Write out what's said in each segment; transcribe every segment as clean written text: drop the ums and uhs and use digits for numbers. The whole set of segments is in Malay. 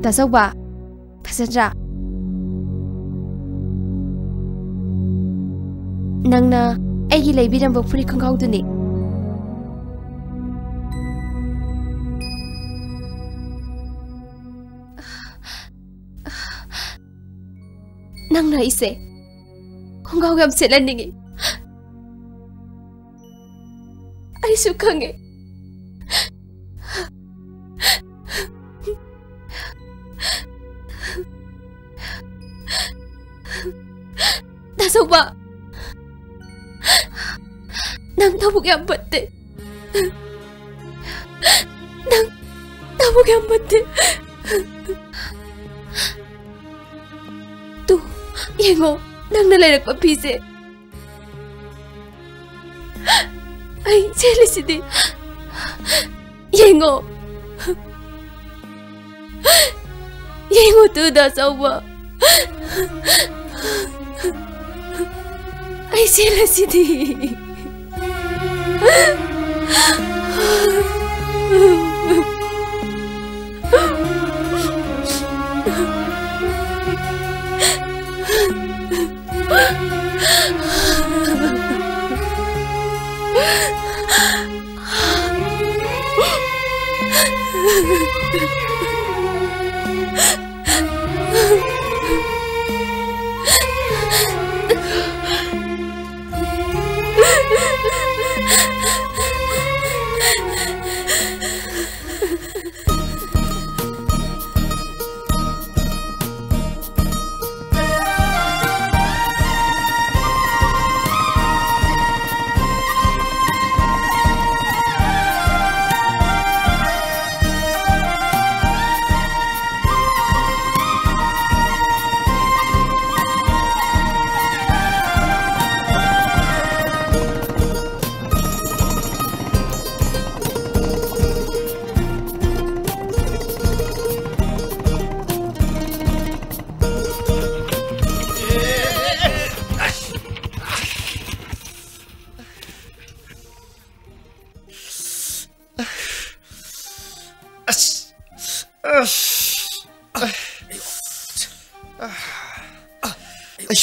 Dasauba Pasatra Nangna Egi Labiram Bopuri Kongauduni Nangna ise Kongau gam selaningi Ai sukange Dasauba Nang tabuk yang batte Nang tabuk yang batte Tu Yengo Nang nalairak papise Ai jelisidi Yengo Yengo tu Dasauba Ai jelisidi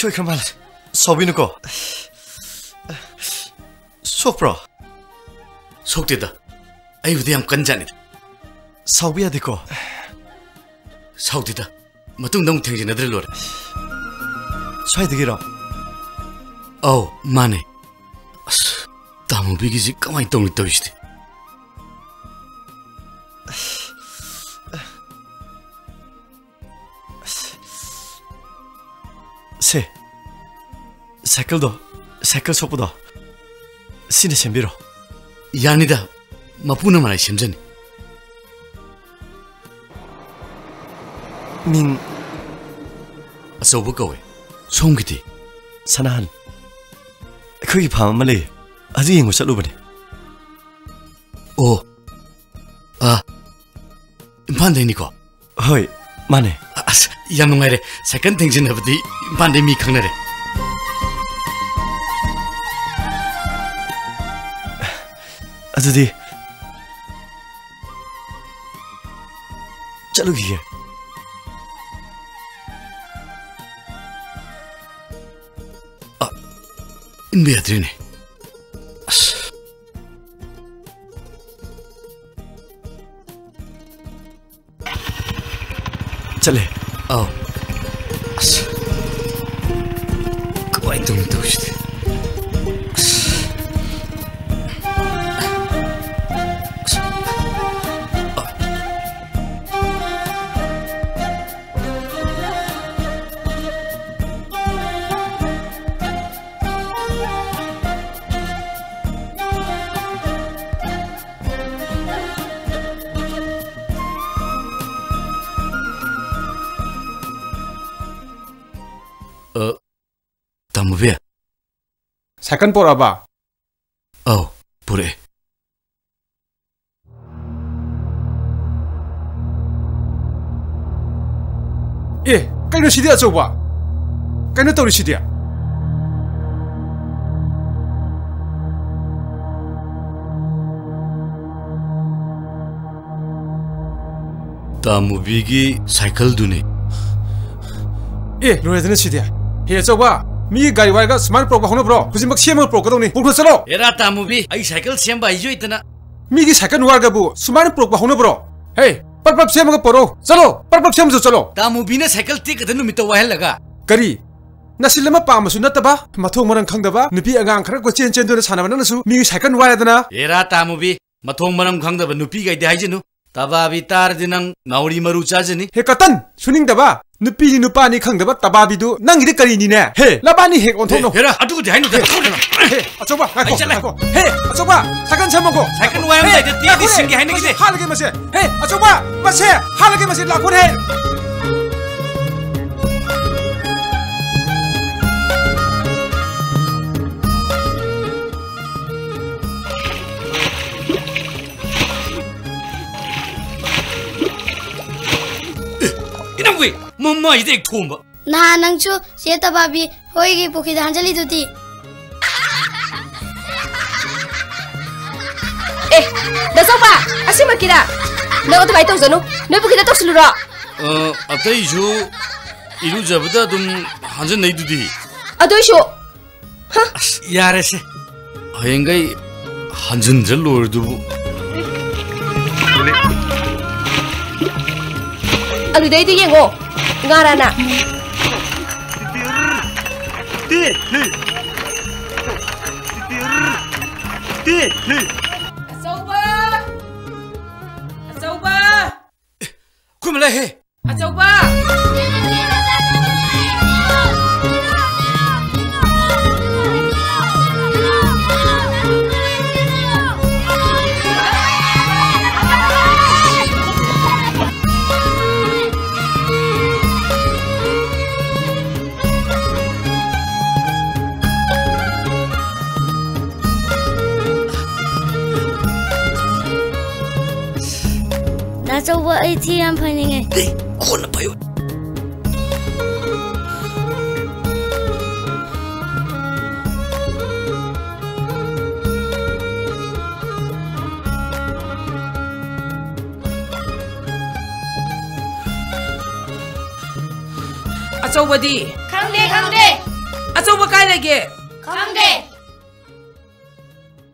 Shoy Kamal, Sobinu ko. Sopra. Soktida. Ayudi am kanjani. Sobia diko. Soktida. Matung dong tengji nadre lor. Soy digiro. Oh, mane. Tamu bigisi kamai tong lito ishte. Se. Cycle sokbudo. Sine sembiro. Yanida. Mapuna marai semjani. Min Asobu kawe. Songkiti. Sanahan. Kogi phama male. Aji yengu chalubani. Oh. Impande niko. Hoi, mane. Yam nungaire. Second thing jinabdi impande mi khangnare. Adudi chalugi. In Beatrine. Chale. Oh. Kawai tung tushte. Tamubia. Second por aba. Oh, pure. Kaino sidia coba. Kaino tahu sidia. Tamubi기 사이클 두네. 예, 로레드는 시디야. 해 저봐. 미 가리 와이가 스마트 프로가 호너 브로. 그지 막 시험을 프로 거더니. 볼거 살로. Era Tamubi, 아이 사이클 시험 봐이죠 있잖아. 미기 사이클 와가부 스마트 프로가 호너 브로. 헤이, 빨빨 시험을 보러. 살로. 빨빨 시험 좀 살로. Tamubi는 사이클 띠거든 놈이또 와헬라가. 가리. 나실레마 빠마수 나타봐. 마통마랑 강다봐. 누피 아강 카라고 첸첸도는 사나바나수 미기 사이클 와야드나. Era Tamubi, 마통마랑 강다바 누피가 이대 하이지누. Tababi tardinan nauri maru chajani. 헤까딴 수닝다봐. 누피니 누빠니 강다봐 따바비도 낭 이래 까리니네. 헤, 라바니 헤 온토노. Era adugo de hainu de. 헤, 아저봐. 가고. 헤, 아저봐. 사간 참먹고. 사이클 와야면 돼. 띠아디 신기 하이는 기세. 하르게 마세. 헤, 아저봐. 마세. 하르게 마세 라군 헤. 이놈이 뭐뭐 이제 톰바. 나 낭추 시에타바비 호이기 포키다 한절리 두디. 나서봐. 아시마키라. 너 어디 말도 없어노? 너 보기다 떡슬루라. 아따이쇼 이루자보다 좀 한전 내두디. 아도이쇼. 야래세. 하행가이 한전 절로르두. 아루데이도 yengo. Ngarana. Asoba! kumal해. Asoba! 나저와 ATM 파닝에. 네, 코나 봐요. Asobadi! 강대! Asoba kailage! 강대!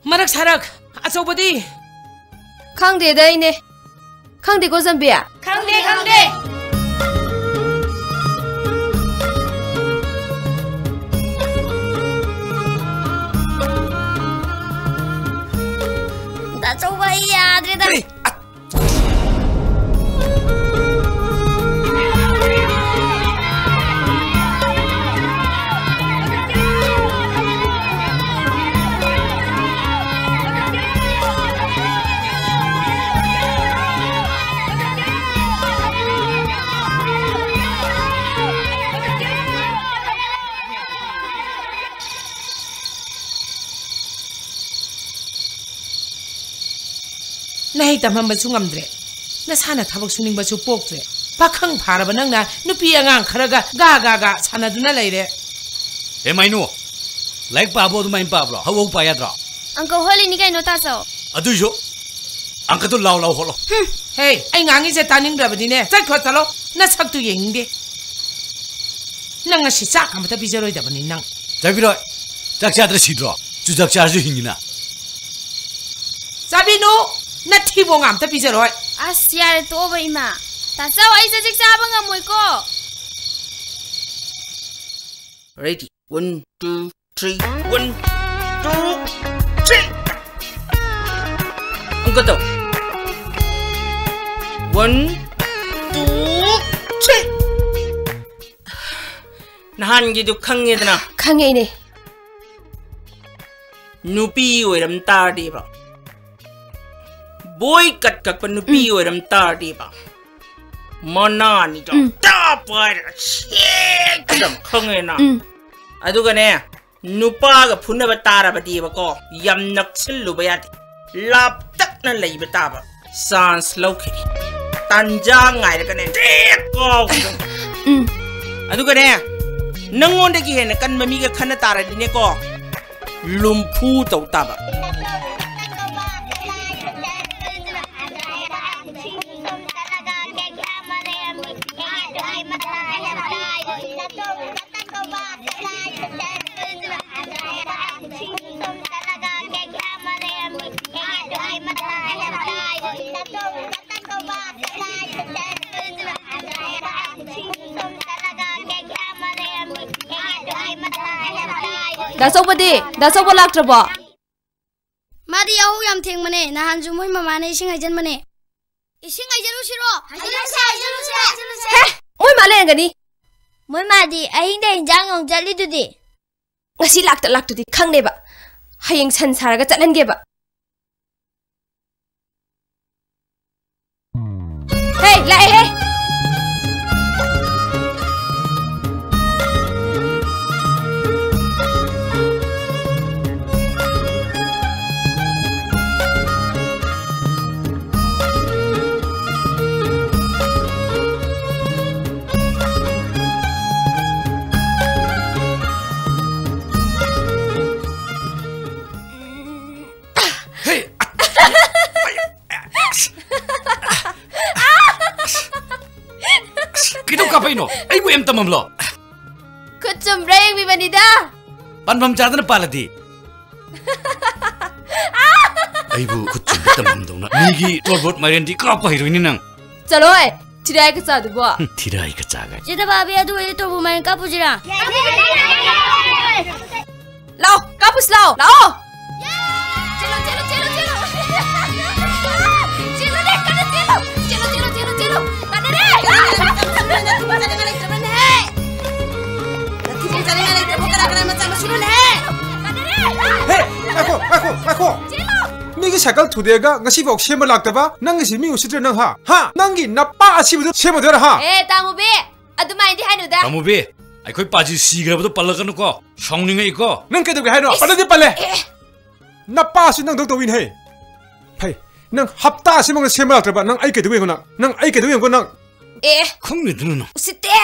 Marak sarak! Asobadi! 강대다이네. 강대 고선비야. 강대! 나저와 이 아들이다. 나이 담한 번수 ngamdre. 나 사나 타박 수닝 버수 뽁드레. 박항 바라봐 낭나 누피 양앙 카라가 가가가 사나두나 레이레. 에마이노. 라이크 바보도 마인 바브로. 하우 바야드라. 앙커 홀리 니가 이노 타서. 아두쇼. 안카도 라우라우 홀로. 헤이, 아이 낭이제 따닝드라버디네. 짤컷 달로. 나 saktu 잉데. 낭아 시작 한부터 비저로이 다버니 낭. 자비로. 작자들 시드로. 주작자주 힘이나. 사비노. 나 티봉 한부터 비저로이. 아시아를 또 오버 이마. 다싸와 이제 직사방가 뭐이고. Ready. 1, 2, 3. 1, 2, 3. Angkat tau. 1, 2, 3. Nahan gitu khangye dana. 강해이네. Nupi oiram tardi ba. Boy kat kat pa nupi oiram tardi ba. Mana ni to. Ta pa shit. Kadam khangye na. Aduga ne. Nupa ga phuna ba tara ba di ba ko. Yam naksil lu ba ya. Lap tak na lay ba ta ba. Sans lauki. Tanja ngai ka ne. Ko. Aduga ne. Nangonde ki hena kan mami ga khana tara di ne ko. Lumpu tau ta ba. दा सोबदी दा सोब लाक्ट्रबो मादी याहू याम थेंग मने नहान जु मोय मामाने इसिंग आइजन मने इसिंग आइजनु सिरो आइजनु से मोय माले गनी मोय मादी अहिंग दे इंजांग ओंग जल्दी दुदी ngasi lakta di khangneba hayeng san saraga chatlanggeba hey lai hey Kapaino, ay mo tamam lo. Kutsum break mi manida. Panpam chadana paladi. Ay bu kutsum tamam do na. Nigi torbot marian di kapa heroine nang. Chalo ay, tirai ka chadu bo. Tirai ka chaga. Jeda babi adu e torbu marian ka pujira. Lao, kapus lao, lao. Chelo. Chelo deh, kana chelo. Chelo. Tane deh. Ako. Nigi sakal tudega ngasi bok sema laktaba nang ngasi mi usitre nang ha nangi napa asibu sema dera ha tamubi adumai di hanu da tamubi ai khoi paji sigrabdo palakan ko songningai ko nang ke doge haino paladi pale napa si nang dok win he phai nang hapta sema ng sema laktaba nang ai ke doge ko nang ai ke doge ko nang khongni dunu no usite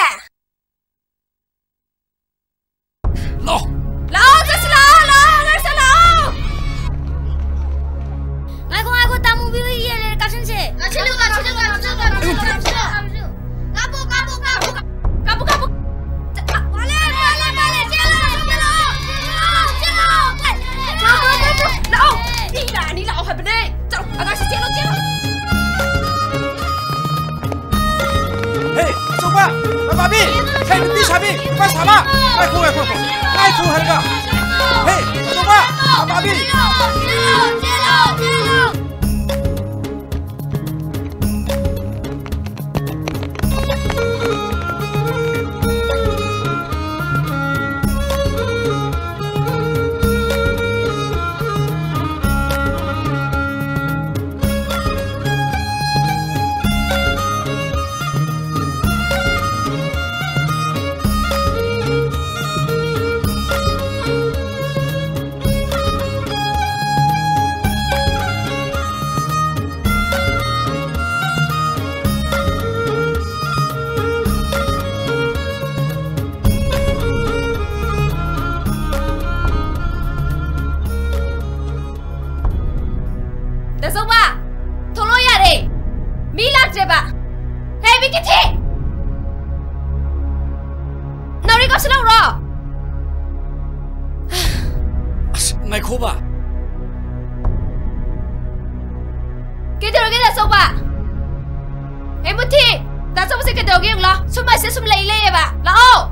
lo just lo Aku tamu biwi ye le kasen se. Kapu. Bale, chelo. Lao. Ni lao hai bane. Chalo, agar se chelo. Hey, coba, babi, kai ni sabi, pas sama. Ai ku harga. Hey, coba, babi. Koba. Kederoge da soba. Emuti, da soba se kederoge yung la. Sumai se sum lay ba. Lao.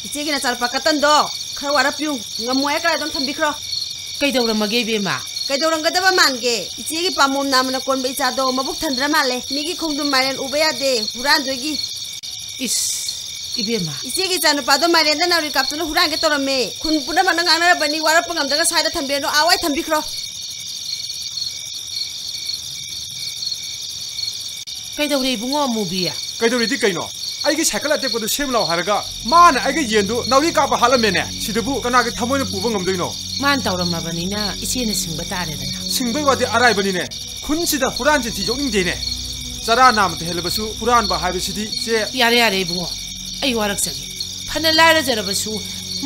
이제기 나 짤 바깥던도 khara warapyu ngamoy kara dom thambikro ꯀꯩꯗꯧꯔꯝꯃꯒꯦ ꯏꯕꯦꯝꯃ kaidorangadaba mange ichegi pamom namna konba ichado mabuk thandra male migi khongdum maren uba yade huran dogi 이스 이베마 이세기 자는 빠도 말인데 나우리 갑자기 후랑게 떨어매 군부나 만난 안하라 버니 와라빵 감자가 사이다 탐비노 아와이 탐비크로 ꯀꯩꯗꯧꯔꯦ ꯏꯕꯨꯡꯉꯣ ꯑꯃꯨꯕꯤ ꯀꯩꯗꯧꯔꯤꯗꯤ ꯀꯩꯅꯣ ꯑꯩꯒꯤ ꯁꯥꯏꯀꯜ ꯑꯇꯦꯛꯄꯗꯨ ꯁꯦꯝꯂꯥꯎ ꯍꯥꯏꯔꯒ ꯃꯥꯅ ꯑꯩꯒꯤ ꯌꯦꯟꯗꯨ ꯅꯥꯎꯔꯤ ꯀꯥꯞꯄ ꯍꯥꯠꯂꯝꯃꯦꯅꯦ ꯁꯤꯗꯕꯨ ꯀꯅꯥꯒꯤ ꯊꯃꯣꯏꯅ ꯄꯨꯕ ꯉꯝꯗꯣꯏꯅꯣ ꯃꯥꯅ ꯇꯧꯔꯝꯃꯕꯅꯤꯅ ꯏꯆꯦꯅ ꯁꯤꯡꯕ ꯇꯥꯔꯦꯗꯅ ꯁꯤꯡꯕꯩ ꯋꯥꯗꯤ ꯑꯔꯥꯏꯕꯅꯤꯅꯦ ꯈꯨꯟꯁꯤꯗ ꯍꯨꯔꯥꯟꯁꯤ ꯊꯤꯗꯣꯛꯅꯤꯡꯗꯦꯅꯦ ꯆꯔꯥ ꯅꯥꯝꯇ ꯍꯦꯜꯂꯕꯁꯨ ꯍꯨꯔꯥꯟꯕ ꯍꯥꯏꯕꯁꯤꯗꯤ ꯆꯦ ꯌꯥꯔꯦ ꯌꯥꯔꯦ ꯏꯕꯨꯡꯉꯣ ꯑꯩ ꯋꯥꯔꯛꯆꯒꯦ ꯐꯅ ꯂꯥꯏꯔꯖꯔꯕꯁꯨ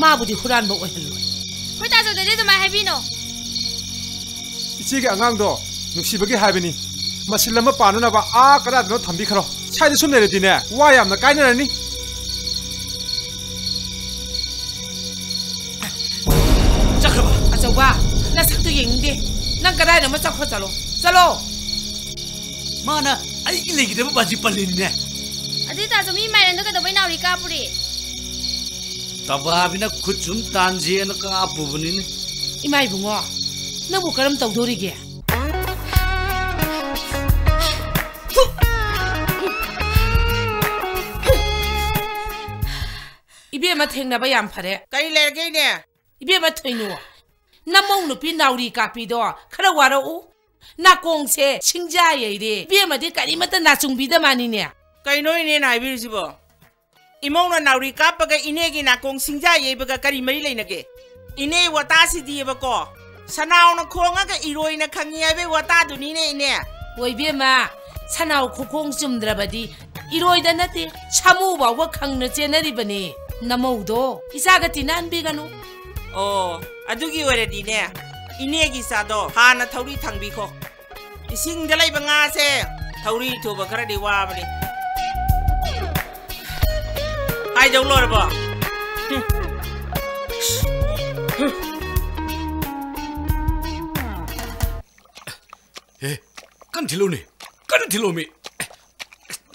ꯃꯥꯕꯨꯗꯤ ꯍꯨꯔꯥꯟꯕ ꯑꯣꯏꯍꯜꯂꯣꯏ ꯍꯣꯏ ꯇꯥꯖꯧꯗꯗꯤ ꯑꯗꯨꯃꯥꯏꯅ ꯍꯥꯏꯕꯤꯅꯣ 이치기 앙앙도 눅시버기 하베니 마실라마 빠누나바 아 까라드노 탐비카로 차이드 숨 내려디네 와야암나 까이나라니 잠깐만 아저봐 나 sak도 යෙ는데 난 까다이나 뭐 짝호 잘로 잘로 마나 아이기 레기 되면 바지 빨리네 ꯑꯗꯨ ꯇꯥꯖꯧ ꯃꯤ ꯃꯥꯏꯔꯦꯟꯗꯣ ꯀꯩꯗꯧꯕꯩ ꯅꯥꯎꯔꯤ ꯀꯥꯞꯄꯨꯔꯤ 따바비나 굿좀 딴지에는 까부분이네 이마 이붕어 너무 그럼 ꯇꯧꯗꯣꯔꯤꯒꯦ 이베마 ꯊꯦꯡꯅꯕ ꯌꯥꯝ ꯐꯔꯦ ꯀꯩ ꯂꯩꯔꯒꯦꯅꯦ 이베마 ꯊꯣꯏꯅꯨ ꯅꯃꯧ ꯅꯨꯄꯤ ꯅꯥꯎꯔꯤ ꯀꯥꯞꯄꯤꯗꯣ ꯈꯔ ꯋꯥꯔꯛꯎ ꯅꯥꯀꯣꯡꯁꯦ ꯁꯤꯡꯖꯥ ꯌꯩꯔꯦ 이베마ꯗꯤ ꯀꯔꯤꯃꯠꯇ ꯅꯥꯆꯨꯡꯕꯤꯗꯃꯥꯅꯤꯅꯦ ꯀꯩꯅꯣ ꯏꯅꯦꯅ ꯍꯥꯏꯕꯤꯔꯤꯁꯤꯕꯣ ꯏꯃꯧꯅ ꯅꯥꯎꯔꯤ ꯀꯥꯞꯄꯒ ꯏꯅꯦꯒꯤ ꯅꯥꯀꯣꯡ ꯁꯤꯡꯖꯥ ꯌꯩꯕꯒ ꯀꯔꯤ ꯃꯔꯤ ꯂꯩꯅꯒꯦ ꯏꯅꯦ ꯋꯥꯇꯥꯁꯤꯗꯤꯕꯀꯣ ꯁꯅꯥꯎꯅ ꯈꯣꯡꯉꯒ ꯏꯔꯣꯏꯅ ꯈꯪꯉꯤ ꯍꯥꯏꯕꯩ ꯋꯥꯇꯥꯗꯨꯅꯤꯅꯦ ꯏꯅꯦ ꯍꯣꯏꯕꯦꯝꯃ ꯁꯅꯥꯎ ꯈꯨꯈꯣꯡ ꯆꯨꯝꯗ꯭ꯔꯕꯗꯤ 이로이다 나티 사무바와 강나 제너리버니 나모도 이사가 티난비가노 아두기 오래디네 이네기 사도 하나 타우리 탕비코 이싱들라이 방아세 타우리 투바 그라디 와버리 아이 정로르바 에 깐틸로네 깐틸로미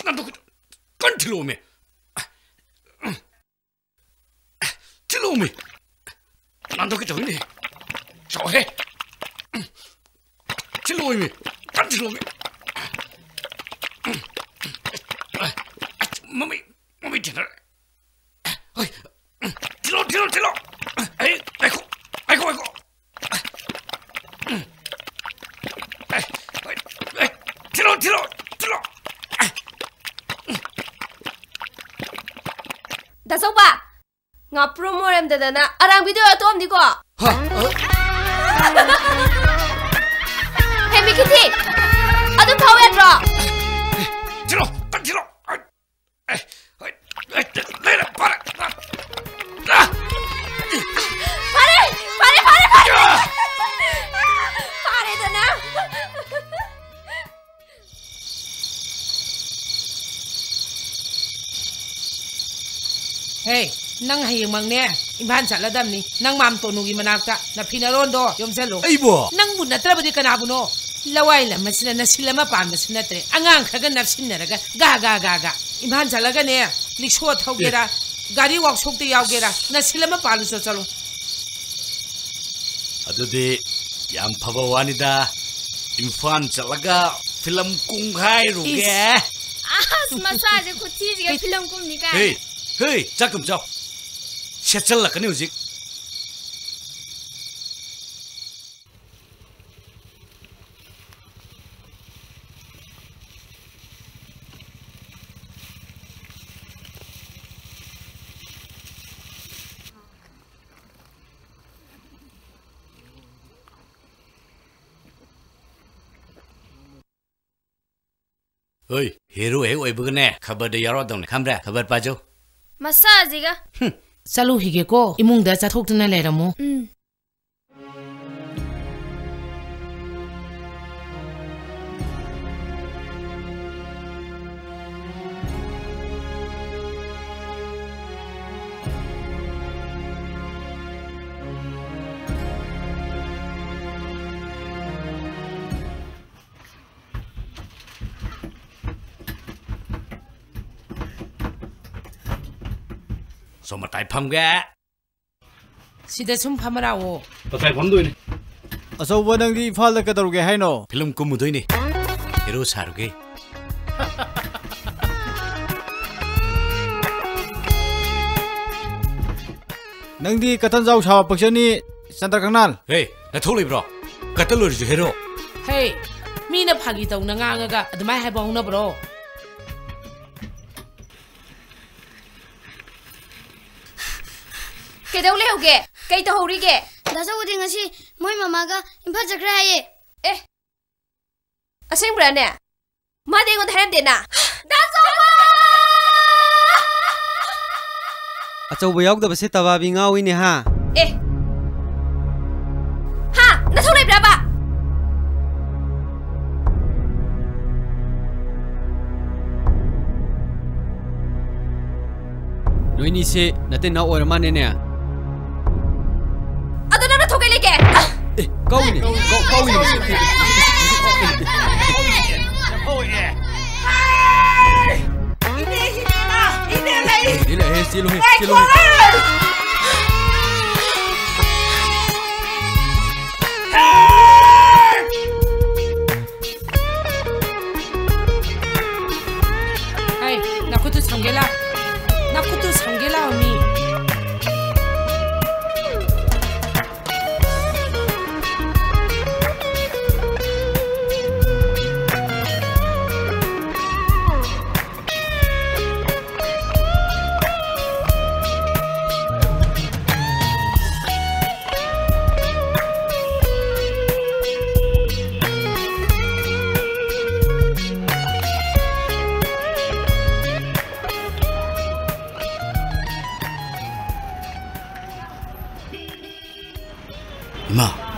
난도 깐틸로미 틸로미 난도 그저네 저해 틸로미 깐틸로미 몸이 지나 틸로 아이고 틸로 다소바 nga promoram dadana arang video atom diko Happy Kitty adu power draw 틸로 pare dana Hey nang hayang mangne imhan saladamni nang mam tonugi manakta na pinarondo yomselo 아이고 nang bunatrabadi kanabuno lawaila masina nasilama pambasinatre angang khaga napsinaraga ga imhan salagane likso thogera gari workshop te yaugera nasilama paluso chalo 아두디 얌파바 와니다 임판 잘라가 필름 공하이루게 massage khutijiga film kumnika 헤이 잠깐 자 셔틀라카니 우직 어이 히로 에 오이버네 खबर यारोदोने खमरा खबर पाजो massage ga chalo hige ko imungda chathokduna leramo Soma tai pham ga. Sida sum phamarawo. Tai pham doi ni. Aso wanang di fal ka daruge haino. Film kum doi ni. Hero saruge. Nang di katan jau sawa pakshani Santa Kanal. Hey, na tholi bro. Katalur ju hero. Hey, mina phagi tau na nga ga admai hai bong na bro. Kedau le hoge. Kai to hori ge. Dasa udi ngasi moi mama ga imphal chakra haye. Eh. Aseng brane. Ma de ngon haram de na. Da so ba. Achau bayok da base tawa bi ngawi ne ha. Eh. Ha, na thole bra ba. Noini se natin na or man ne. Ado na thoge le ge. Eh, kau ni. Kau ni. Ini lah, silo he. Hey, nakutu samgela mi.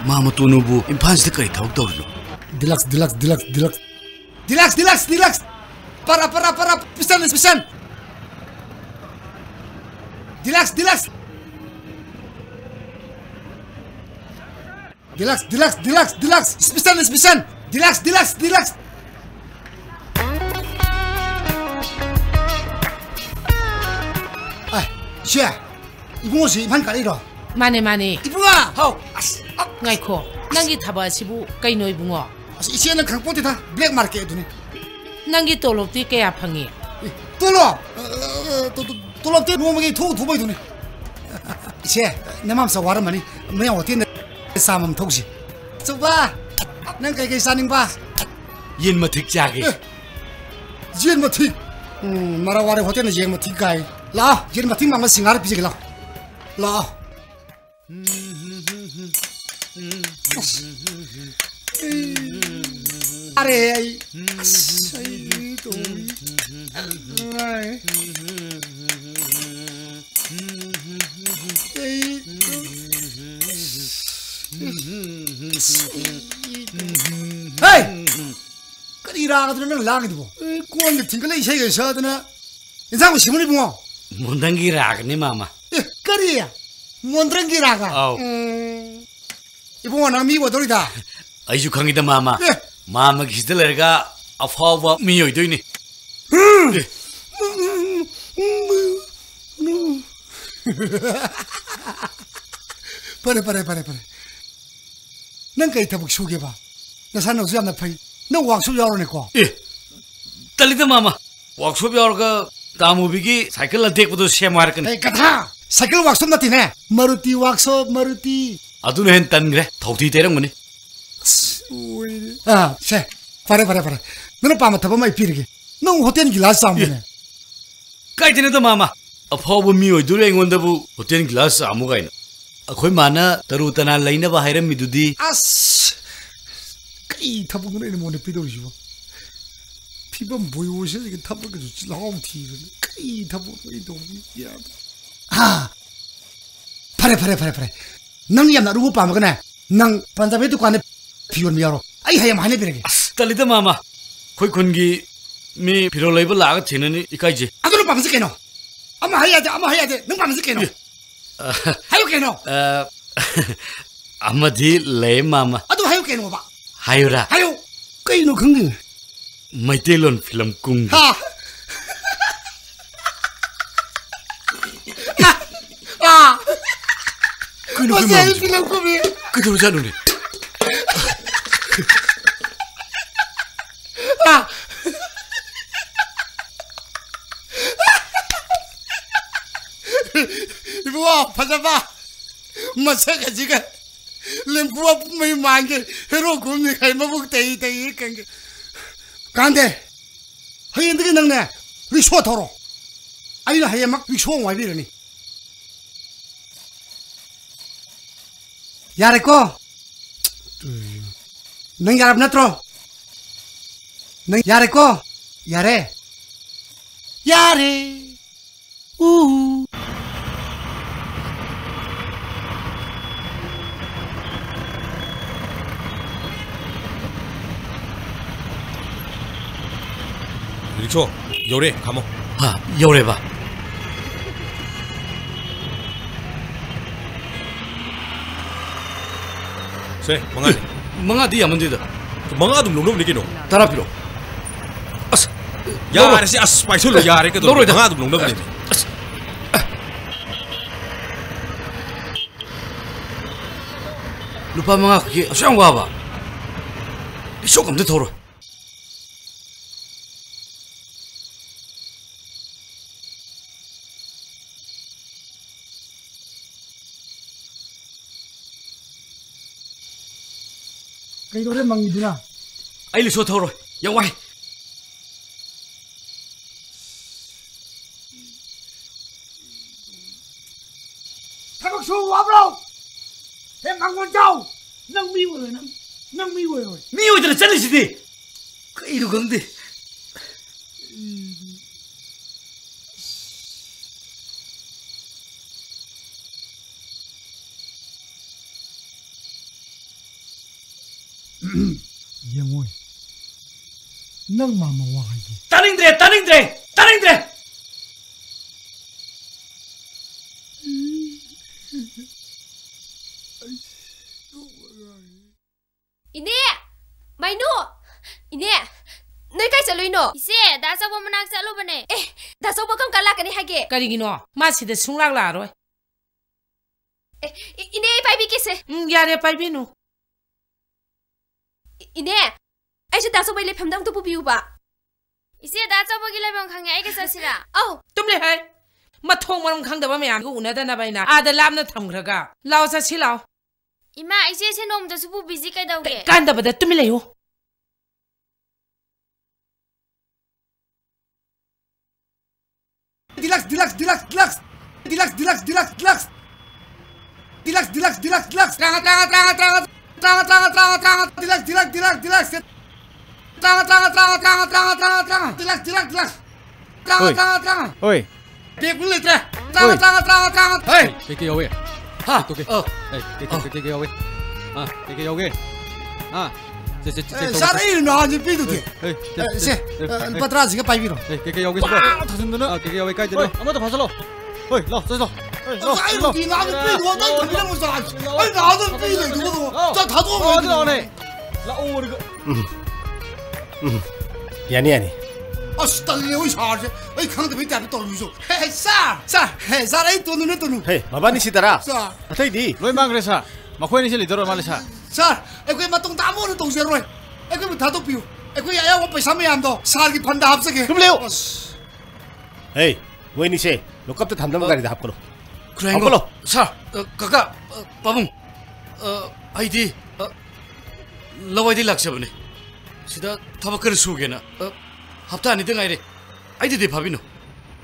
Ma tunu bu imphal se kai thau tor lo. Deluxe. Para. Pisan. Deluxe. Pisan. Deluxe. Ay, sia. Ibu si imphal kali ro. Mane. Ibunga, hau. Ngai ko. Nangi thaba sibu kai noi bungo. Isi na khangpote tha black market duni. Nangi tolop ti kaya phangi. Tolop te no magi thu bai duni. Isi namam sa waram mani me hotel samam thokji. Chuba nang kai saning ba. Yin ma thik cha ge. Yin ma thik. Mara ware hotel na yin ma thik kai. La, yin ma thik ma singar pi la. La. Are ai to hey kari ra ga nang lang dibo kon le tingale isai ga sa dana insa ko simuni bungo Mondangi rag ni mama. Kari ya Mondangi raga. Ibu nang mi wa dori da. Ayu khangi da mama. Mama gisdelerga afawa mi oi doini. Pare. Nang kai tabuk suge ba. Na san no yam na phai. Nang workshop yaw ne ko. Talida mama. Workshop yaw ga damu bigi cycle la dek bodo share mar kan. Katha. Cycle workshop na tine. Maruti workshop Maruti. Adu ne hen tan gre. Thauti terang mani. Se. Pare. Nang pa ma thaba mai pirge. Nang hotel glass sam ne. Kai tine da mama. Afawa mi oi dure ngon da bu hotel glass amu ga ina. Akhoi mana taru tana laina ba hairam midudi. Kai thaba ngone mo ne pidor jibo. Pibam boyo se ke thaba ke ju long thi. Kai thaba ai do ya. Pare. Nang yam na ru pa ma kana. Nang panjabe dukan ne pion mi yaro. Ai hayam hane birege. Talida mama. Khoi khungi mi phiro leiba la ga thinani ikai je. Adu pa ma se keno. Ama hayade. Nang pa ma se keno. Hayo keno. Amadi le mama. Adu hayo keno ba. Hayura. Hayo. Kai no khungi. Maitelon film kung. Ha. Kailan Masih kayo ayos bilang ko, eh. Kailan dyan ulit? Ibu, pasal apa? Masa kajikan lempuah mai mangge hero gumni kai mabuk tei kangge kande hayin dege nangne risho thoro aina hayamak risho wai birani yare ko nang yarab natro nang yare ko yare 리초 요래 가모 요래 봐. 세 망할 망아디 야면 되다. 망아도 놈놈 리기노 따라 필요. 아스 야레시 아스 파이솔로 야레 그 망아도 놈놈 리기 루파 망아 그게 샹 와봐. 쇼금 더 더러. Kay dore mangiduna. Ay li so thoro. Ya wai. Thằng su wap lo. Em ngang con trâu. Nang mi rồi nang mi rồi. Mi oi de chân li đi. Cái đồ găng đi. Yang oi. Nang mama wai. Taning dre. Ine, Mainu, Ine, nơi cái xử lý nọ. Ise, đã sao mà nak sao bane? Đã sao mà không cả cái này hay kì? Cái gì nọ? Mà chỉ để sung lạc là rồi. Ine, phải bị cái gì? Ya để phải bị nụ. Ine, ai sẽ đã sao bây lấy phàm đăng tu biu ba? Ise, đã sao bây lấy bằng khang ai cái sao xira? Oh, tụm lấy hay. Mà thong mà khang đập mà mày cũng nãy na bay na. À, để làm nó thầm ra cả. Lao sa xí lao. Ima, ise sẽ nom cho su busy cái đâu kì? Can đập để tụm lấy ho. Dilax. Oi. Dia kulit dah. Hey, cái ơi. Ha. Cái ơi. À, cái ơi. À. Sari no aja pidu tu. Se, patras ke pai biro. cái ơi sao? cái ơi cái gì đó. Ông nó phải oi, lo, rồi. Ai lo ki na ke pidu, wa dai thami mo sa. Ai na da pidu du du. Cha tha do mo. Đó này. Là ông rồi. Yani. Astagfirullah oi sa. Ai khang de bi ta to lu so. Hey, sa ai to nu to nu. Hey, mabani si tara. Sa. Atai di. Loi mang re sa. Mà khuyên đi xe lì rồi mà lì sa. Sa, ai ko ma tong ta mo nu tong se rồi. Ai ko bi tha do piu. Ai ko ya wa paisa me am do. Sa ki phanda hap sake. Tum leo. Hey, 왜 니세? lokap 때 담당 가리다 합거로. 그래 이거. 사, 가가, 바봉. 아이디. 러와이디 락셔보네. 시다 타바크를 수게나. 합타 아니든 아이래. 아이디 대 바비노.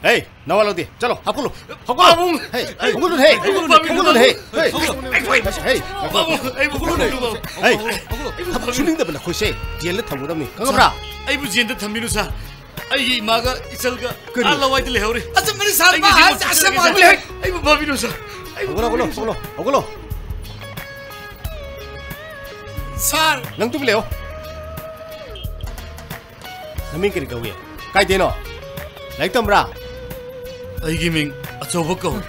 Hey, nawalo di. Chalo, hapolo. Hapolo. Hey, hapolo hey. Hapolo hey. Hey. Hey. Hapolo suning da bala khose. Jel thamu dam ni. Kangabra. Ai bu jend thaminu sa. Ai maga isalga. Allah waidi le hore. Asa meri sal ba asa ma le. Ai bu babino sa. Ogolo. Sal. Nang tu leo. Namin kiri kawi. Kai deno. Lai tamra. Aigi ming achoba ko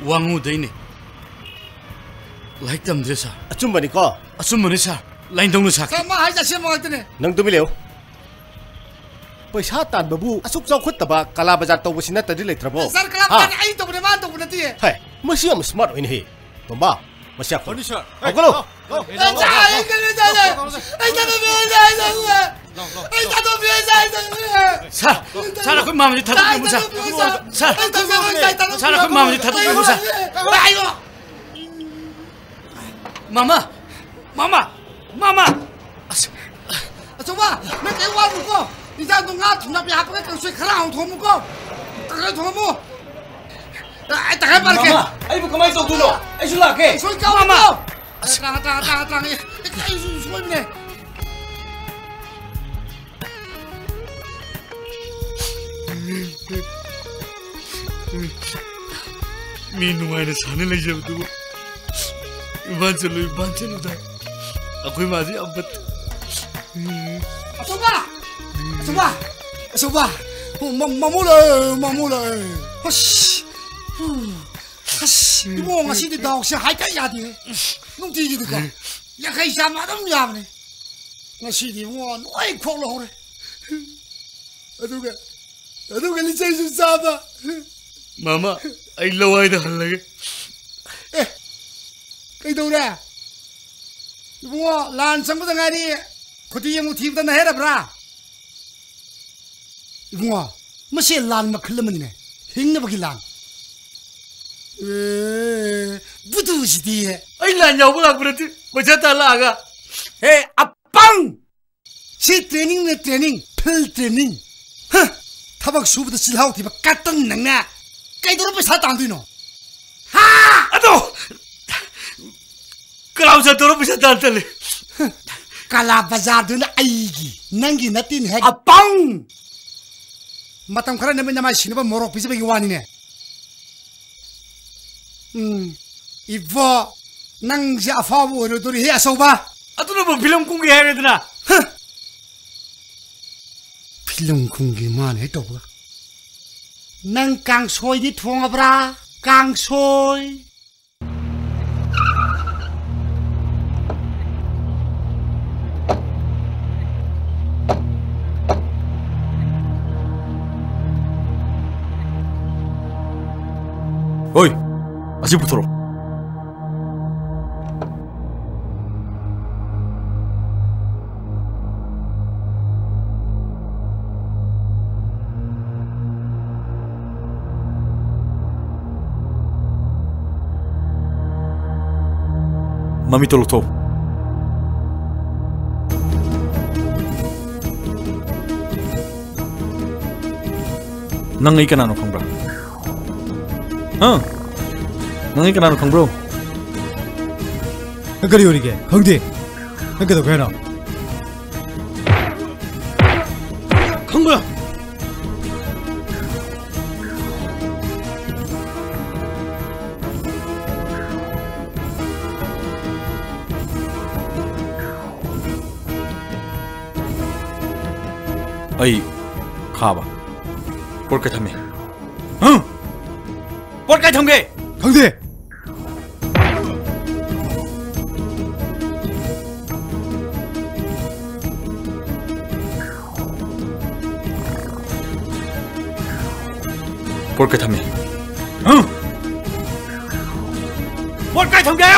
wangu deini like tam dresa achumbani ko achumbani sa line dong sa sama hai ja se ma tene nang tumi leo paisa tan babu asuk chau khut taba kala bazar to busina tadi le trabo sar kala tan ai to ne man to ne ti hai masi am smart in he tomba Masya ko. Furniture. Ako lo. Sara ko mama ni tatak mo sa. Sara ko mama ni tatak mo sa. Mama. Asoba, na kay wa mo ko. Isa do nga thuna bi hapag ka sui khara hong thomu ko. Takra thomu. Ai takra par ke. Ai bu kamai to dulo. Ai sula ke. Sui ka mama. Tang. Ai sui ne. Minu ai na sane lai jab tu. Iban chalo da. Akoi ma ji abat. Asoba. Mamula. Hush. Mo ngasi di daw siya hay ka yadi. Nung ti di ka. Ya kai sa ma dam ya ne. Ngasi di mo noi khok lo re. Aduga li sai su sa ba. Mama, ai lawai da hal lage. Kai do ra. Mo lan sang ba ngai di. Khoti yang uthi ba na hera bra. Mo masih lan ma khlam ni ne. Hing na ba ki lan. Budu si di. Ai lan yaw ba berarti macam ta la ga. Apang. Si training, field training. Hah. Tabak subu da silhau ti ba katang nang na. Kai do ba sa tang di no. Ha! Ado. Kalau sa toro bisa tantale. Kala bazar dun aigi nangi natin he apang matam khara namen namai sinaba morok pisi bagi wani ne ivo nang ja afabu ro dori he asoba atuna ba film kungi he redna film kungi man he to ba nang kang soi di thonga bra kang soi Oi, asyik putar. Mami tolong tu. Nang ikan anu kang bra. Nang ikan anu kang bro. Agak diori ke, kang di. Agak tu kena. Kang bra. Ai, khaba. Por cái thằng mày? Por cái thằng ghê. Kang di. Por cái thằng mày? Por cái thằng ghê.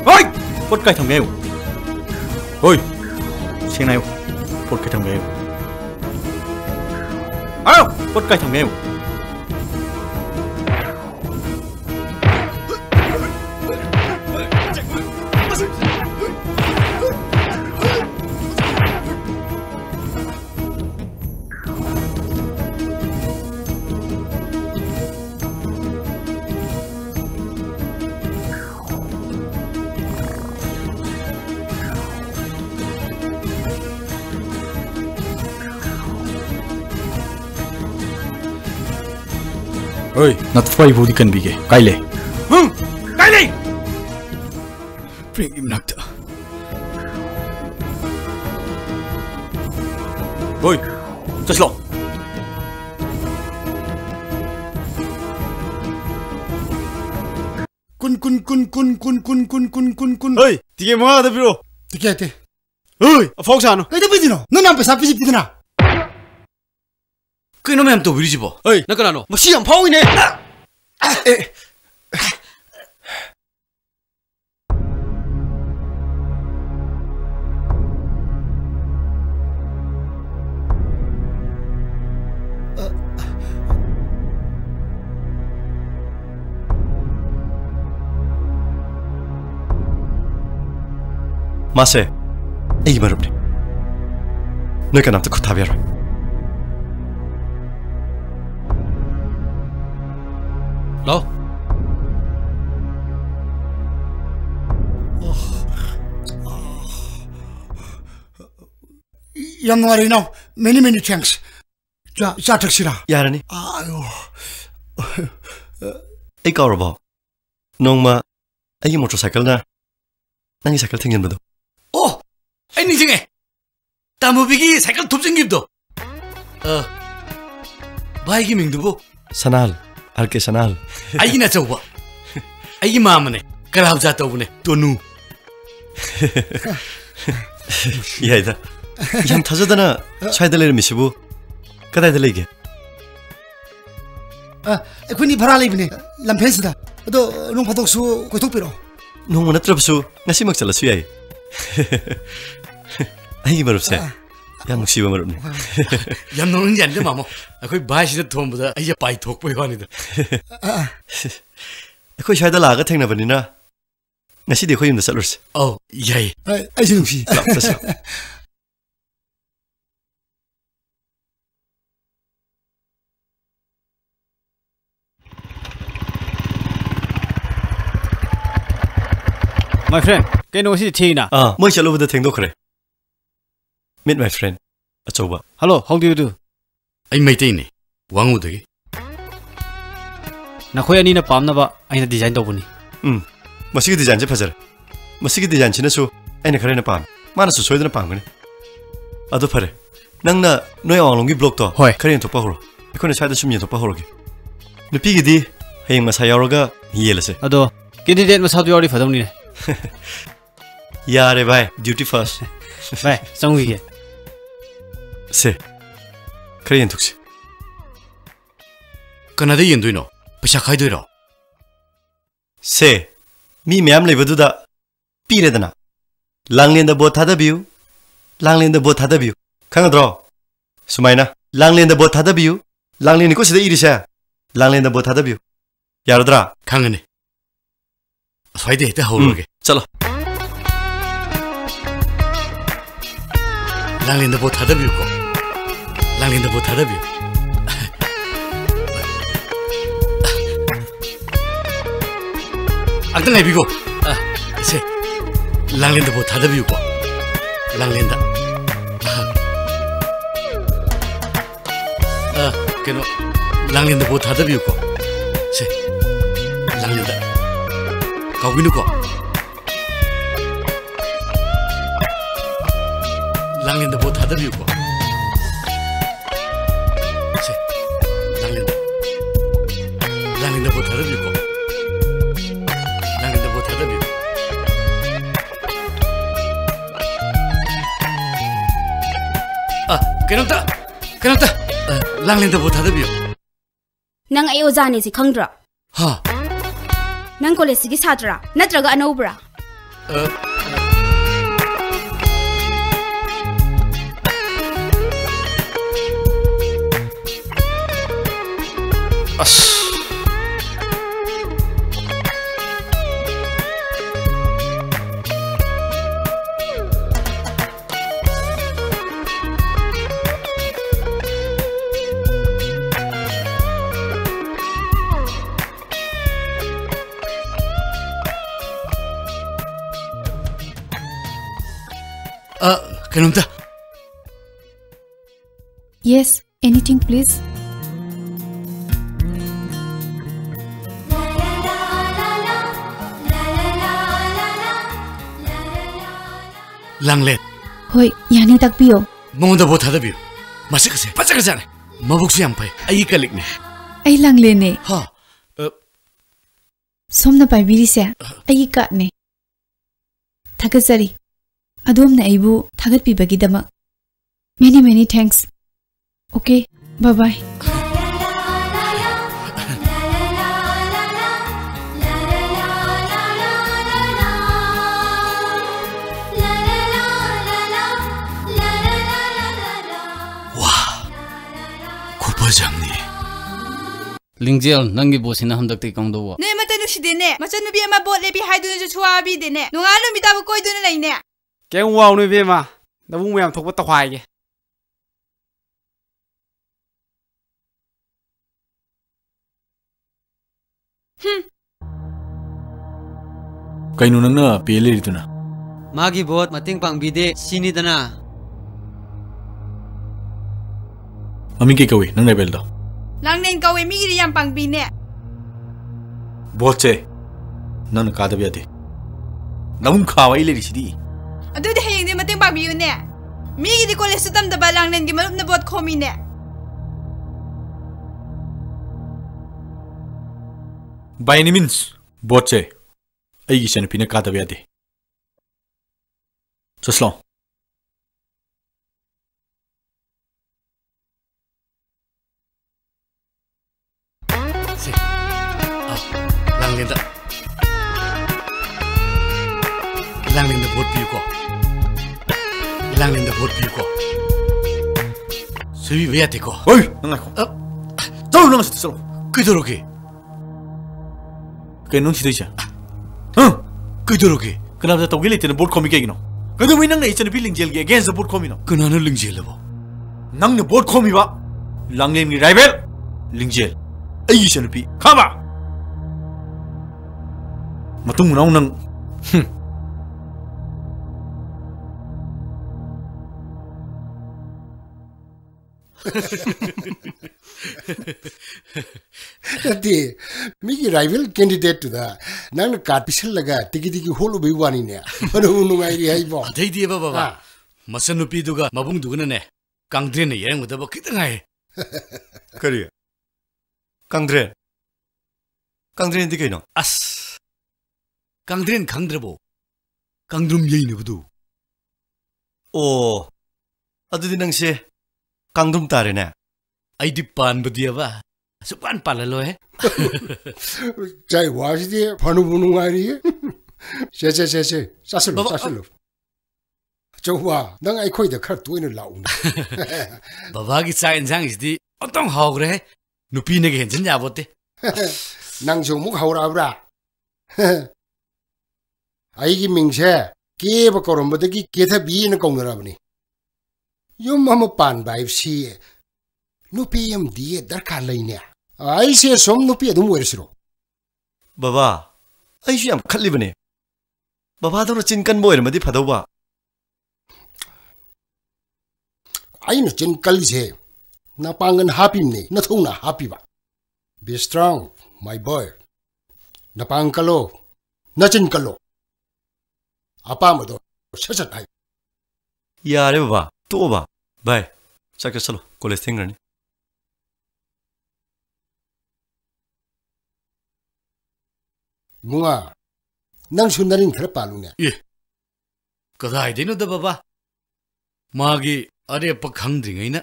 Oi, por cái thằng ghê. Oi, xin này. Por cái thằng ghê. Alo, por cái thằng ghê. Oi, not fai budi kan bige. Kaile. Kaile. Bring him nakta. Oi, just lo. Kun. Oi, tiga mana ada biro? Tiga te. Oi, afok sana. Kau tu bidino. Nana pesa pisi bidina. Kau nama yang tu biri jibo. Oi, nak kenapa? Masih yang pau ini. 마세 이 말없네 너희가 남자 컷하비야로 로 ꯌꯥꯝ ꯅꯨꯡꯉꯥꯏꯔꯦ ꯏꯅꯥꯎ many thanks ꯆꯥ ꯊꯛꯁꯤꯔꯥ ꯌꯥꯔꯅꯤ 아유 ꯑꯩ ꯀꯥꯎꯔꯕꯣ ꯅꯣꯡꯃ ꯑꯩꯒꯤ ꯃꯣꯇꯣꯔꯁꯥꯏꯀꯜꯅ ꯅꯪꯒꯤ ꯁꯥꯏꯀꯜ ꯊꯦꯡꯖꯤꯟꯕꯗꯣ ꯑꯣ ꯑꯩ ꯅꯤꯡꯁꯤꯡꯉꯦ ꯇꯥꯃꯣꯕꯤꯒꯤ ꯁꯥꯏꯀꯜ ꯊꯨꯞꯆꯤꯟꯈꯤꯕꯗꯣ ꯚꯥꯏꯒꯤ ꯃꯤꯡꯗꯨꯕꯨ ꯁꯅꯥꯜ ꯑꯥꯔ.ꯀꯦ. ꯁꯅꯥꯜ ꯑꯩꯒꯤꯅ ꯑꯆꯧꯕ ꯑꯩꯒꯤ ꯃꯥꯃꯅꯦ ꯀꯔꯥꯎꯖꯥ ꯇꯧꯕꯅꯦ ꯇꯣꯅꯨ ꯌꯥꯏꯗ ꯌꯥꯝ ꯊꯥꯖꯗꯅ ꯁ꯭ꯋꯥꯏꯗ ꯂꯩꯔꯝꯃꯤꯁꯤꯕꯨ ꯀꯗꯥꯏꯗ ꯂꯩꯒꯦ ꯑꯩꯈꯣꯏꯅꯤ ꯚꯔꯥ ꯂꯩꯕꯅꯦ ꯂꯝꯐꯦꯜꯁꯤꯗ ꯑꯗꯣ ꯅꯣꯡ ꯐꯥꯗꯣꯛꯁꯨ ꯀꯣꯏꯊꯣꯛꯄꯤꯔꯣ ꯅꯣꯡꯃ ꯅꯠꯇ꯭ꯔꯕꯁꯨ ꯉꯁꯤꯃꯛ ꯆꯠꯂꯁꯨ ꯌꯥꯏ ꯑꯩꯒꯤ ꯃꯔꯨꯞꯁꯦ ꯌꯥꯝ ꯅꯨꯡꯁꯤꯕ ꯃꯔꯨꯞꯅꯤ ꯌꯥꯝ ꯅꯣꯛꯅꯤꯡꯖꯥꯅꯤꯗ ꯃꯥꯃꯣ ꯑꯩꯈꯣꯏ ꯚꯥꯏꯁꯤꯗ ꯊꯣꯡꯕꯗ ꯑꯩꯁꯦ ꯄꯥꯏꯊꯣꯛꯄꯩ ꯋꯥꯅꯤꯗ ꯑꯩꯈꯣꯏ ꯁ꯭ꯋꯥꯏꯗ ꯂꯥꯛꯑꯒ ꯊꯦꯡꯅꯕꯅꯤꯅ ꯉꯁꯤꯗꯤ ꯑꯩꯈꯣꯏ ꯌꯨꯝꯗ ꯆꯠꯂꯨꯔꯁꯤ ꯑꯧ ꯌꯥꯏ ꯑꯩꯁꯨ ꯅꯨꯡꯁꯤ ꯆꯠꯁꯤ My friend, keno si Tina. Moi chalubada thengdokhre. Meet my friend. Achoba. Hello, how do you do? Ai maitai ne. Wangu dagi. Nakhoi ani na pamna ba aina design tobuni. Masigi design je fajar. Masigi design china su aina khare na pam. Mana su soidana pamgane. Ado phare. Nangna noi awlongi blog to. Hoi. Khare to pahoro. Ikone saida sumye to pahoro ge. Nupi gi di hayeng masa yaroga yelase. Ado candidate masa du yori fadamni ne. यार भाई duty first भाई संगी के से करें तुक्स कनादे येंदुइनो पैसा खाइदुइरो से मी मैम लेबदुदा पीरेदना लांगलेंद बोट थादबियु लांगलेंद बोट थादबियु खंगद्रो सुमाइना लांगलेंद बोट थादबियु लांगलेंनि को सिदा इरिसा लांगलेंद बोट थादबियु यारद्रा खंगने स्वाइदे हेते हौलोगे चलो लांगलेंद बोट थादबियु को लांगलेंद बोट थादबियु Agdang ay bigo. Ise. Langlenda bo thadabiu ko. Langlenda. Keno langlenda bo thadabiu ko. Se. Langlenda. Kawinu ko. Langlenda bo thadabiu ko. Se. Langlenda. Langlenda bo thadabiu ko. Kenapa? Langlenda bo thadabiu. Nang ay ozani si Kangdra. Ha. Nang college si Sadra. Natraga anobra. Kenapa? Yes, anything please. Langlet. Hoi, yani takbiyo. Mongonda bo thadabiu. Masakase. Pasakasane. Mabuksu yam pai. Ai kalik ne. Ai langle ne. Ha. Somna paibiri se. Ai ka ne. Thakasari. Adom na aibu thagat pibagidama. Many thanks. Okay, bye bye. Lingjel nangi bosina hamdakti kangdo ne mata nu sidene macha nu bi ama bot lebi haidu ju chua bi dene nunga lu mi ta bu koi du ne Cái wow nuôi về mà. Nó vung mèo thuộc bắt tao hoài kìa. Cái nụ nâng nơ bế lê đi tụi nà. Magi bot mating pang bide sini dana. Amin cái câu nâng này bèl đó. Lang nên câu em nghĩ đi làm bằng pin nè. Bot che. Nâng cá đập đi. Nông khao ấy lê đi đi. À tôi thấy những cái mating bằng pin nè. Nghĩ đi college tâm đập lang nên cái mà lúc nó bot khomi nè. By any means, bot che. Ai cái chân pina cá đập đi. Just long. Si. Lang lên đó. Lang lên đó bột piu co. Lang lên đó bột piu co. Suy về thì co. Ôi, nâng này co. Đâu nâng sẽ xong. Cái đồ kì. Cái nông chỉ đấy chứ. Cái đồ kì. Cái nào tao nghĩ là tiền bột không bị cái nào. Cái đó mình nâng này chân bị linh jail against the bột không bị nào. Cái nào nó linh jail đâu? Nâng này bột không bị ba. Lang lên người rival. Linh jail. Ai chân bị. Khám à. Mà tung muốn ông nâng. Nanti, miki rival candidate tu dah. Nang card pisal laga, tiki holu biwani ni. Aduh, nungai dia ibu. Ada dia bapa. Masa nupi tu ga, mabung tu kan ne. Kangdren ni yang muda kita ngai. Kari. Kangdren. Kangdren di keno. As. Kangdren kangdrabo. Kangdrum yai ni betul. Oh. Aduh di nang se. Kangdrum tare na. Ai di pan bedia ba. Supan palalo eh. Cai wasi dia, panu bunung airi. Se, sasulu. Coba, nang ai koi dah ker tu ini lau. Bapa kita insang isdi, otong hau gre. Nupi ne ke henjen jabot te. Nang jomuk hau rabra. Ai ki mingse, ke bakorom bade ki ketha bi ne kong rabni. Yom mama pan baif si. Nupi yam dia darkar lainnya. Ai se som nupi adum wersiro. Baba, ai siam khalli bane. Baba doro chinkan boy madi phadawa. Ai no chinkal je. Na pangan happy ne, na thung na happy ba. Be strong, my boy. Na pangkalo, na chinkalo. Apa mado, sasat ai. Yare baba, tu ba. Bye. Chakka chalo, college thingrani. Bunga, nang sundarin khara palu ne. Ye. Kadai dinu da baba. Magi are pakhang dringai na.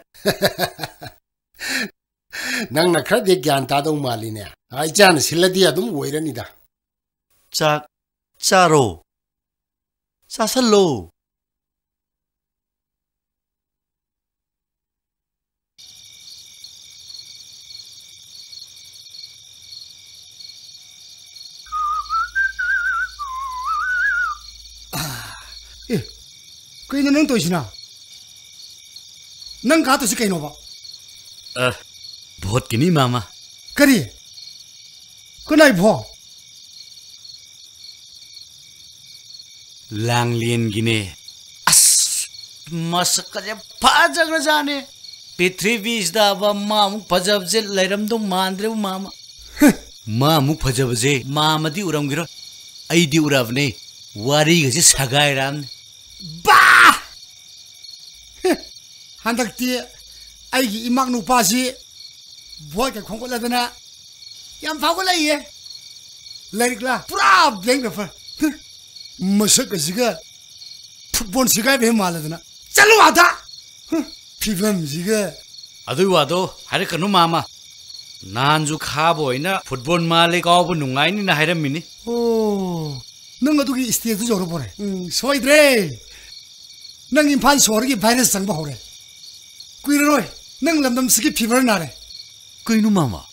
Nang na khara de gyan ta dong mali ne. Ai chan siladi adum woirani da. Chak charo. Sasalo. Kau nang tu sih na, nang kau tu sih kau nova. बहुत किनी मामा. Kari, kau naik boh. Langlien gine. As masak kerja pajak rajane. Pithrivi isda ba mamuk pajab je lairam dong mandre mama. Mamuk pajab je mama di uram giro. Ai di uravne. Wari gaje sagai ram. Bah! Handak dia, aigi imak nupa si, buat ke kongkol ada na, yang faham lagi ya, lagi lah, pura blank apa, masuk ke siga, pun siga be mal ada na, calo ada, film siga. Aduh, hari kanu mama, nanju khabo ina football male kau pun nungai ni na hari mini. Oh, nang atu ki istilah tu jorok pore, soal dre. Nang impan suara ki virus sang bahore. Kui roy, nang lamdam siki fever nare. Kui nu mama.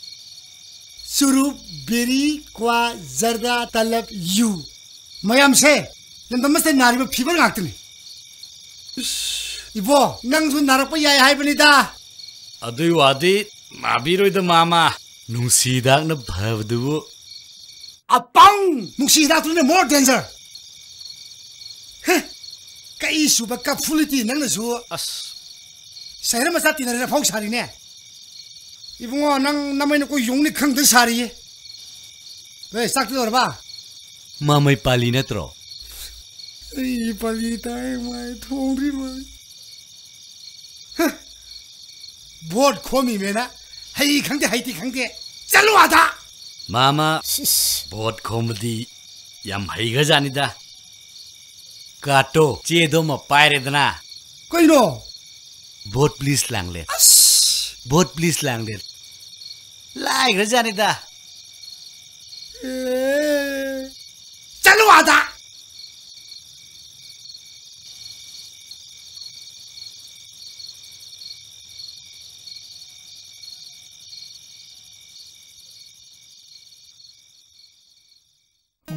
Suru beri kwa zarda talab you. Mayam se, lamdam mesti nari ba fever ngakti ni. Ibo, nang sun narak pa yai hai banida. Adui wadi mabiroi da mama nungsidak na bhavdu. Apang nungsidak tu ne more danger. Kai suba ka fuliti nang na su. Saya masa tina na phong sari ne. Ibungo nang namai ko yung ni khang de sari. Wei sak tu ba. Mamai pali na tro. Ai pali tai mai thong ri mai. Board khomi me na. Hai khang de hai ti khang de. Chalu ada. Mama board khomdi yam hai ga jani da. Kato che do ma paire dana. Koi no. Board please langlet. Board please langlet. Lai ga jani da. Chalu ada.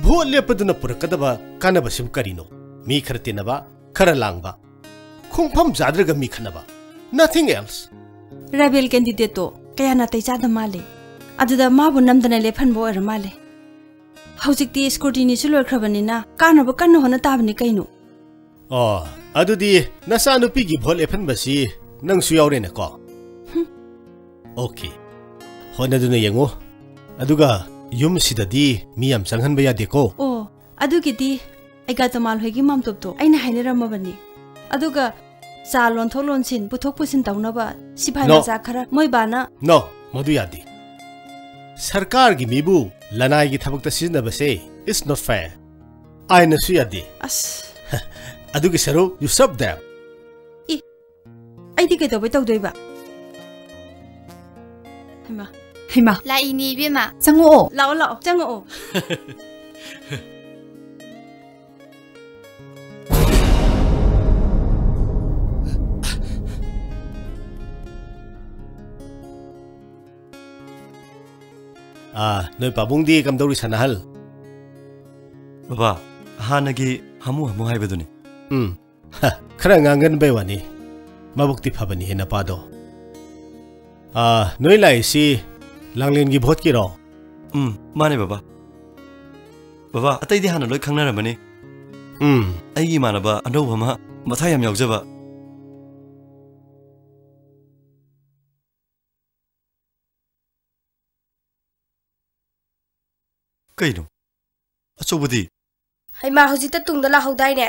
Vote lepaduna purakadaba kanaba sim karino. Mi kharatinaba khara langba. Khongpham jadraga mi khanaba. Nothing else. Rebel candidate to kaya na tai chada male. Aduda ma bu namdana lephan bo er male. Haujikti scrutiny su lor khrabani na kanaba kanna hona tabni kaino. Oh, adudi nasa nupi gi vote lephan basi nang su yaure na ko. Okay. Hona duna yengo. Aduga yum sidadi miyam sanghan baya deko. Oh, adugidi aiga tamal hoigi mam top to aina hainera mabani. Aduga salon tholon sin puthok pusin tawna ba siphai na ja khara moi bana. No, madu yadi. Sarkar gi mibu lanai gi thabak ta sizna base is not fair. Aina su yadi. As adugi saru you sub them. Ai di ke to bai taw doi ba. Hema. Hema. La ini bima. Chango. Lao lao chango. Noi pabung di kam dori sanahal. Baba, hanagi hamu hai baduni. Khara ngangan bewani. Mabukti phabani hena pado. Noi lai si Langlen gi vote ki ro. Mane baba. Baba, atai di hana loi khangna ramani. Ai gi manaba ando bama mathai yam yaujaba. Kaino? Achobudi. Hai ma hojita tungda la hodai ne.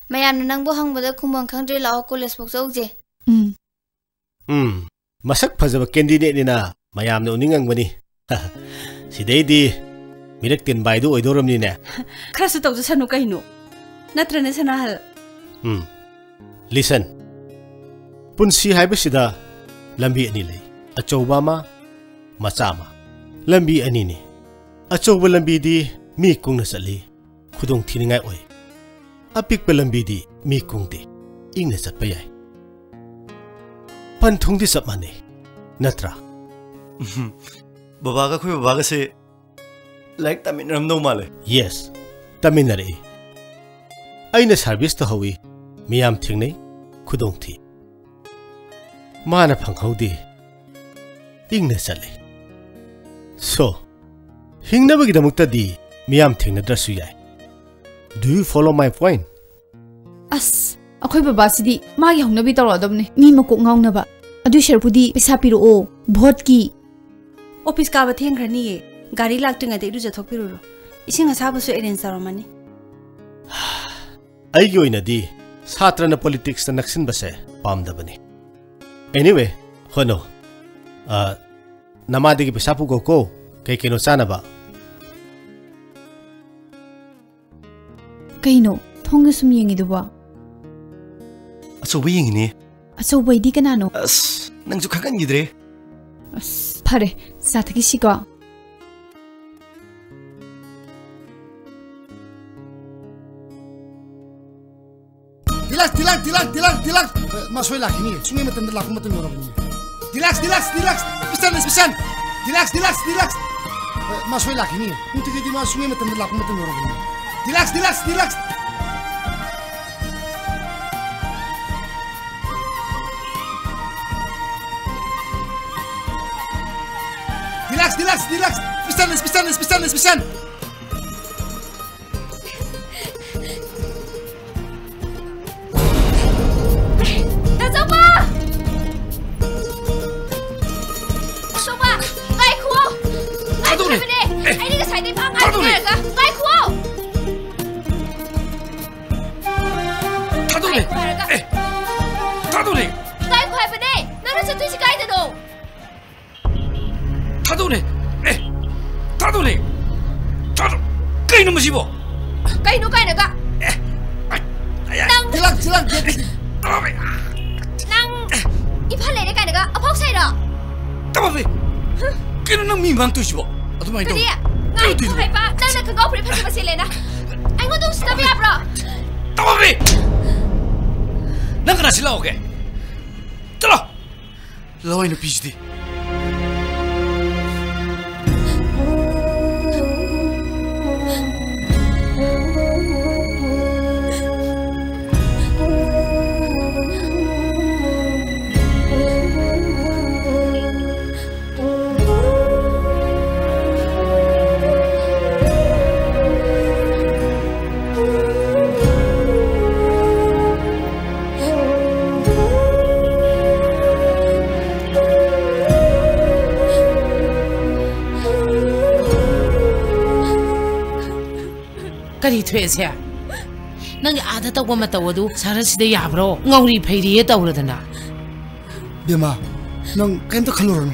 Mayam nang bo hang bada khumang khangdre lao college bok jauje. Masak phajaba candidate ni na mayam na uningang bani. Sidai di mirak tin bai du oidoram ni ne. Khara su taw sanu kaino. Natra ne sanahal. Listen. Punsi haiba sida lambi ani lei. Achouba ma machama. Lambi ani ni. Achouba lambi di mi kungna sali. Khudong thiningai oi. Apik pelambi di mi kungti ingna satpa yai. Panthung di sap mane natra. Baba ka khoi baba ka se like tamin ram no male. Yes, taminare. Aina service to hawi miyam thingnei khudong thi. Mana phanghaudi ingna sale. So hingnabagi damukta di miyam thingna drasu yai. Do you follow my point? As, akoy baba sidi magi hongna bi tawra domne. Mi makok ngawna ba. Adu sherpudi pisa piro o vote ki. Office ka ba theng khrani ye. Gari laktunga de ru jathok piro ro. Ising asabu su arrange saromani. Ai gi oina di satra na politics na naksin base pamda bani. Anyway, hono. Namadi gi pisa pu ko kay kino sana ba. Kaino, thongga sum yengi duba. Aso yengi ni. Aso di kanano. Nang ju khakan gidre. Phare, sathagi siga. Dilak. Masoi laki ni. Sungai matan laku orang ni. Dilak. Pisan. Dilak. masuk lagi ni. Untuk kita masuknya macam berlaku macam orang ni. Relax. Relax. Pisan. Bang tu siapa? Atau main tu? Dia, ngai tu hai pa, nana kagau puri pasi pasi lena. Ai ngodong sudah biar bro. Tahu ni? Nak kena silau ke? Terus, lawan itu pijdi. Kari tuh sih, nang ada tahu apa tahu tu, saran sih dia bro, ngawri payri tahu lah dana. Bima, nang kan tu keluaran,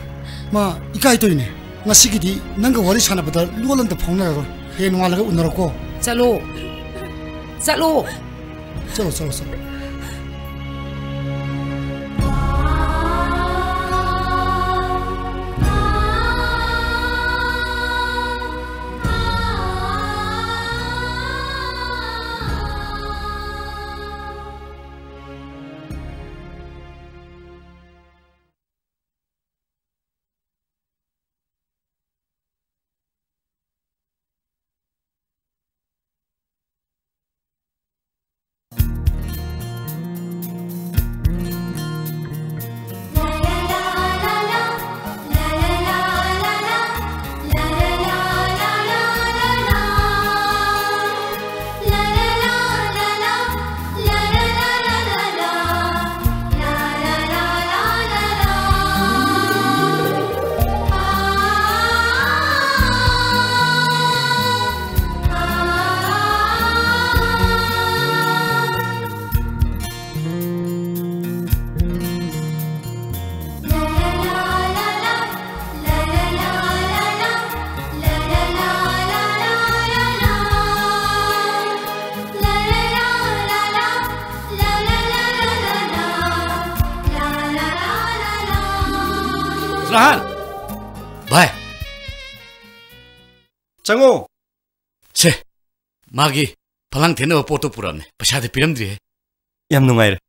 ma ikai tu ini, ngasih gini, nang kawari sana betul, luaran tu phone lah, he nunggu lagi unar ko. Salo. Rahan, bye. Chango. Che, magi, palang tena apa foto puran? Pasal piram dia. Yam nungai.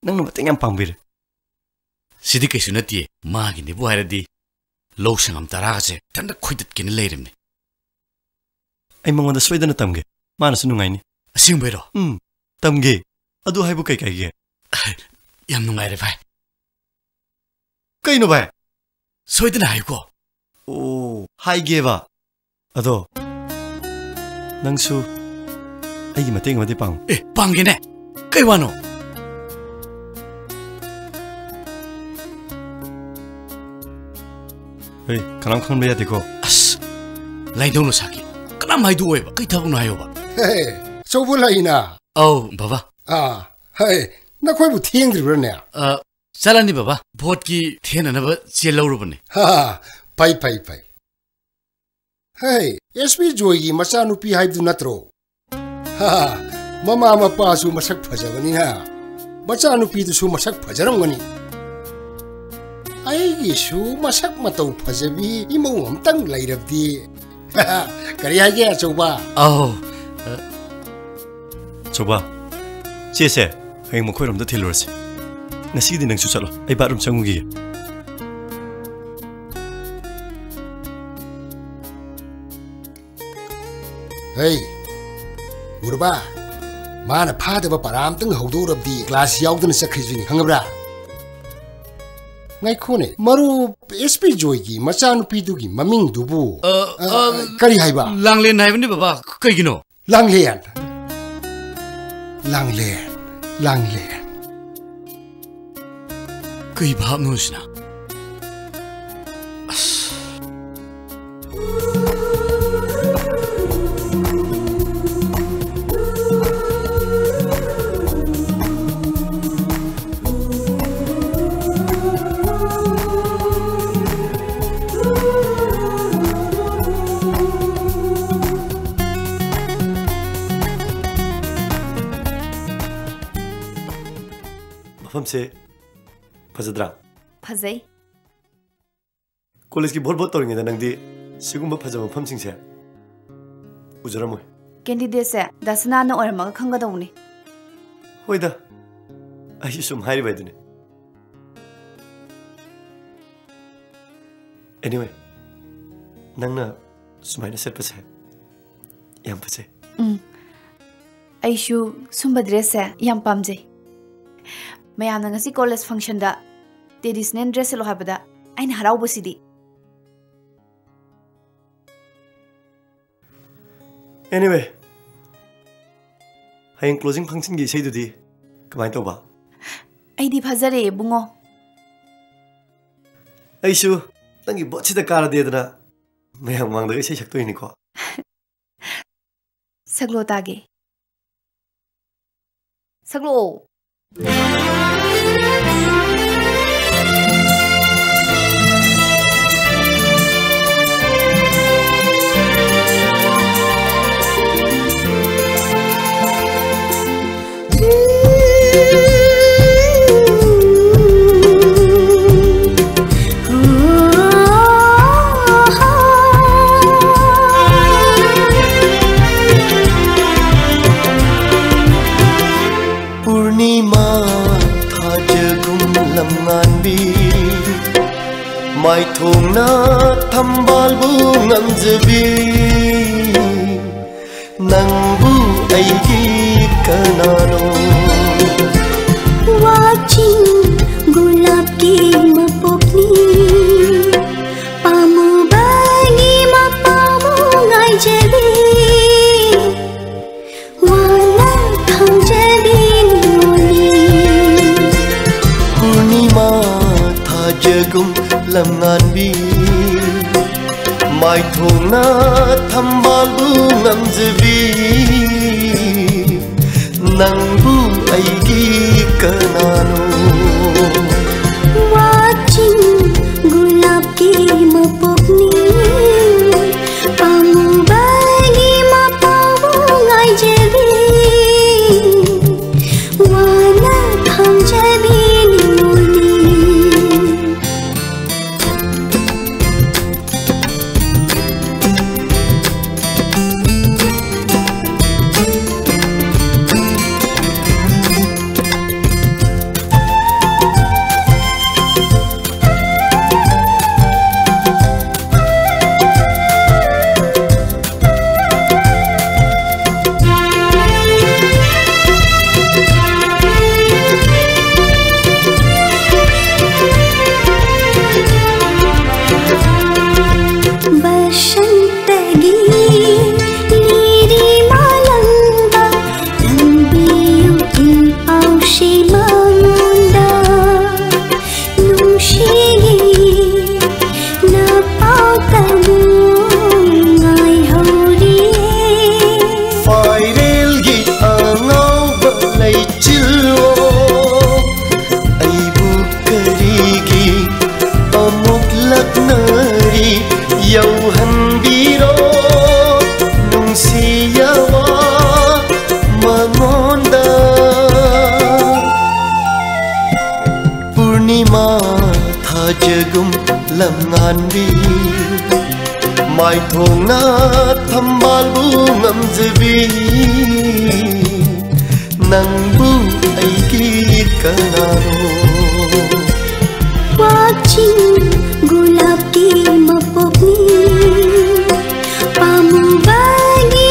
Nang numat yang pambir. Sidik kesunati, magi ni buat di. Law sangam taraga tanda kuidat kini leirim ni. Ay mga nasway na tamge. Mana sa nungai ni? Asing bero. Tamge. Adu hay bu kay ge. Yam nungai re bye. Kay no bye. Soy na hay ko. Oh, hay ge ba. Ado. Nangsu. Ay gimating mati pang. Pang gine. Kay wano. Hey, kanam khan beya deko. As. Lai dong lo saki. Kanam mai du ba. Kay tabung na hayo ba. Hey, so bulai na. Oh, baba. Hey, na koi bu thieng dri ne. Salan ni baba. Vote ki thiena na ba chel lo ru bane. Pai. Hey, SP Joy gi macha nupi hai du natro. Mama mapa su masak phajabani ha. Macha nupi du su masak phajarangani. Ai gi su masak matau phajabi imau amtang lairabdi. Kari ha ge choba. Oh. Choba. Chese, hei mo khoiram da thilorse. Ngasi di nang su chalo. Ai bathroom changugi. Hey, Urba, man a part of a paramting hold of the glass yacht and secretary, Hungabra. My cone, Maru SP Joyki, Machan Piduki, Maming Dubu, Kari Haiba, Langlen Haven, Baba, Kagino, Langland, Langland, Langland. Kui Bab Nusna. से फजद्रा फजै कॉलेज की बहुत बहुत तौरिंग नंदी सिगुम फजब मफम सिंसे उजरमो कैंडिडेट से दसना न ओरमग खंगदौनी होइदा आई सुम हारि बायदने एनीवे नंगना सुमाइना सेट पसे याम पसे आइशु सुम ड्रेस से याम पामजे मैम नंगसी कॉलेज फंक्शन दा ट्रेडिशनल ड्रेस लो हाबदा आइन हराव बसिदी एनीवे हाइन क्लोजिंग फंक्शन की सही दुदी कमाई तो बा आइदी फजरे बुंगो आइशु तंगी बोछि द कार देदना मैम मांगदा सही सकतो इनी को सगलो तागे सगलो mai thong na thambal bu ngamjabi nang bu ai ki kanano watching gulab ki mapokni pamu bagi mapamu ngai jabi wana thang jabi noli purnima tha jagum lam ngan bi mai thong na thambal bu ngamjabi nang bu ai ki kanano watching gulab ki mapokni pamu bagi mapamu ngai jabi wana thang jabi mai thong na thambal bu ngamjabi nang bu ai ki kanano watching gulab ki mapokni pamu bagi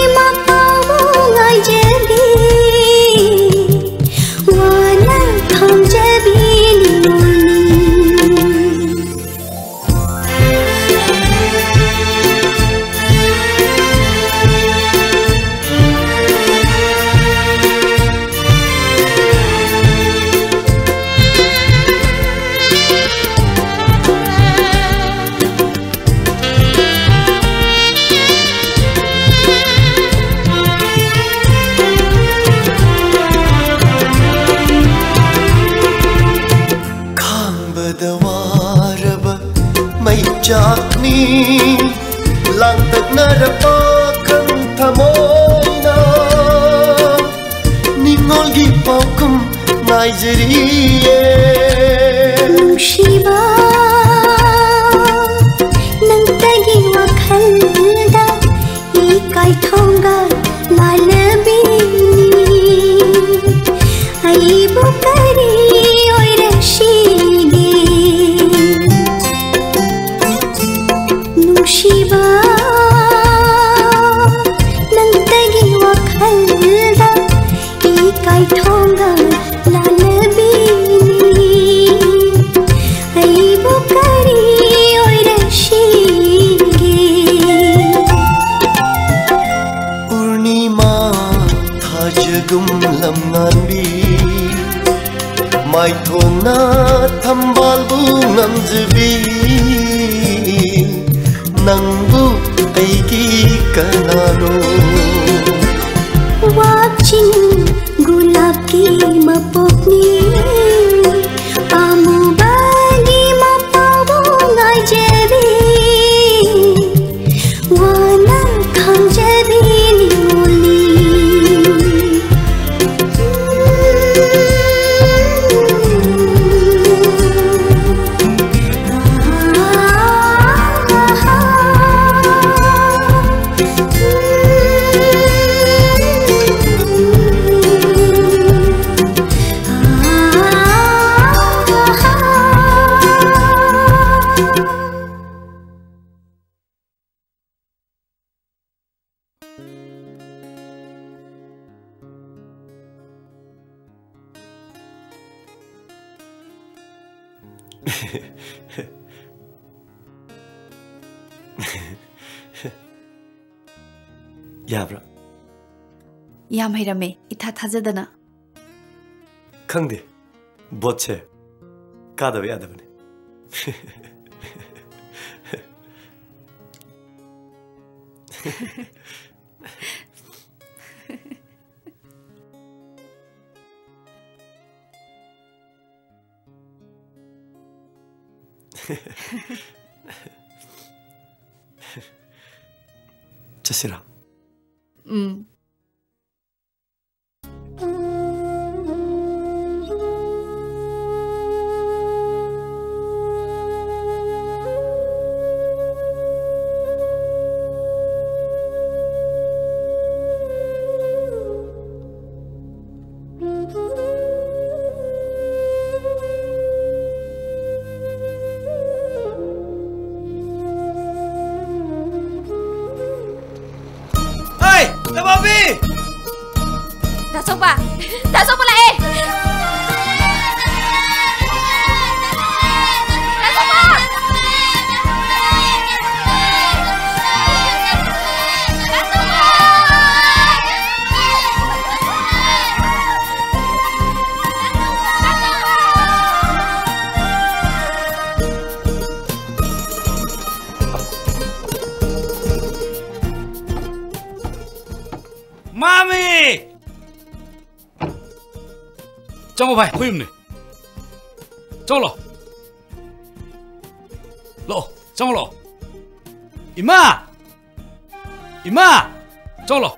Araba may chakni lang tagnarapa kang tamoyna ningol gipaukum naijeriye Shiva nang tagi wakhalda ikai thonga lalbini aibu kari oi rashidi Shiva nang tagi wakhalda ikai thonga lalbini aibu kari oi rashigi Urnima thajagum lamnanbi mai thona thambal bu ngamjbi Nangbu aigi kanano Watching gulab ki mapokni Amu bagi mapawo ngai jebi Wana khang jebi ni moli Yabra Yam hairame itha thajadana Khangde botche kadab yadabne Chasira Dasok pula eh. Dasok pa. Mami! Jangan apa, kau ini. Jangan lo. Lo, jangan lo. Ima, Ima, jangan lo.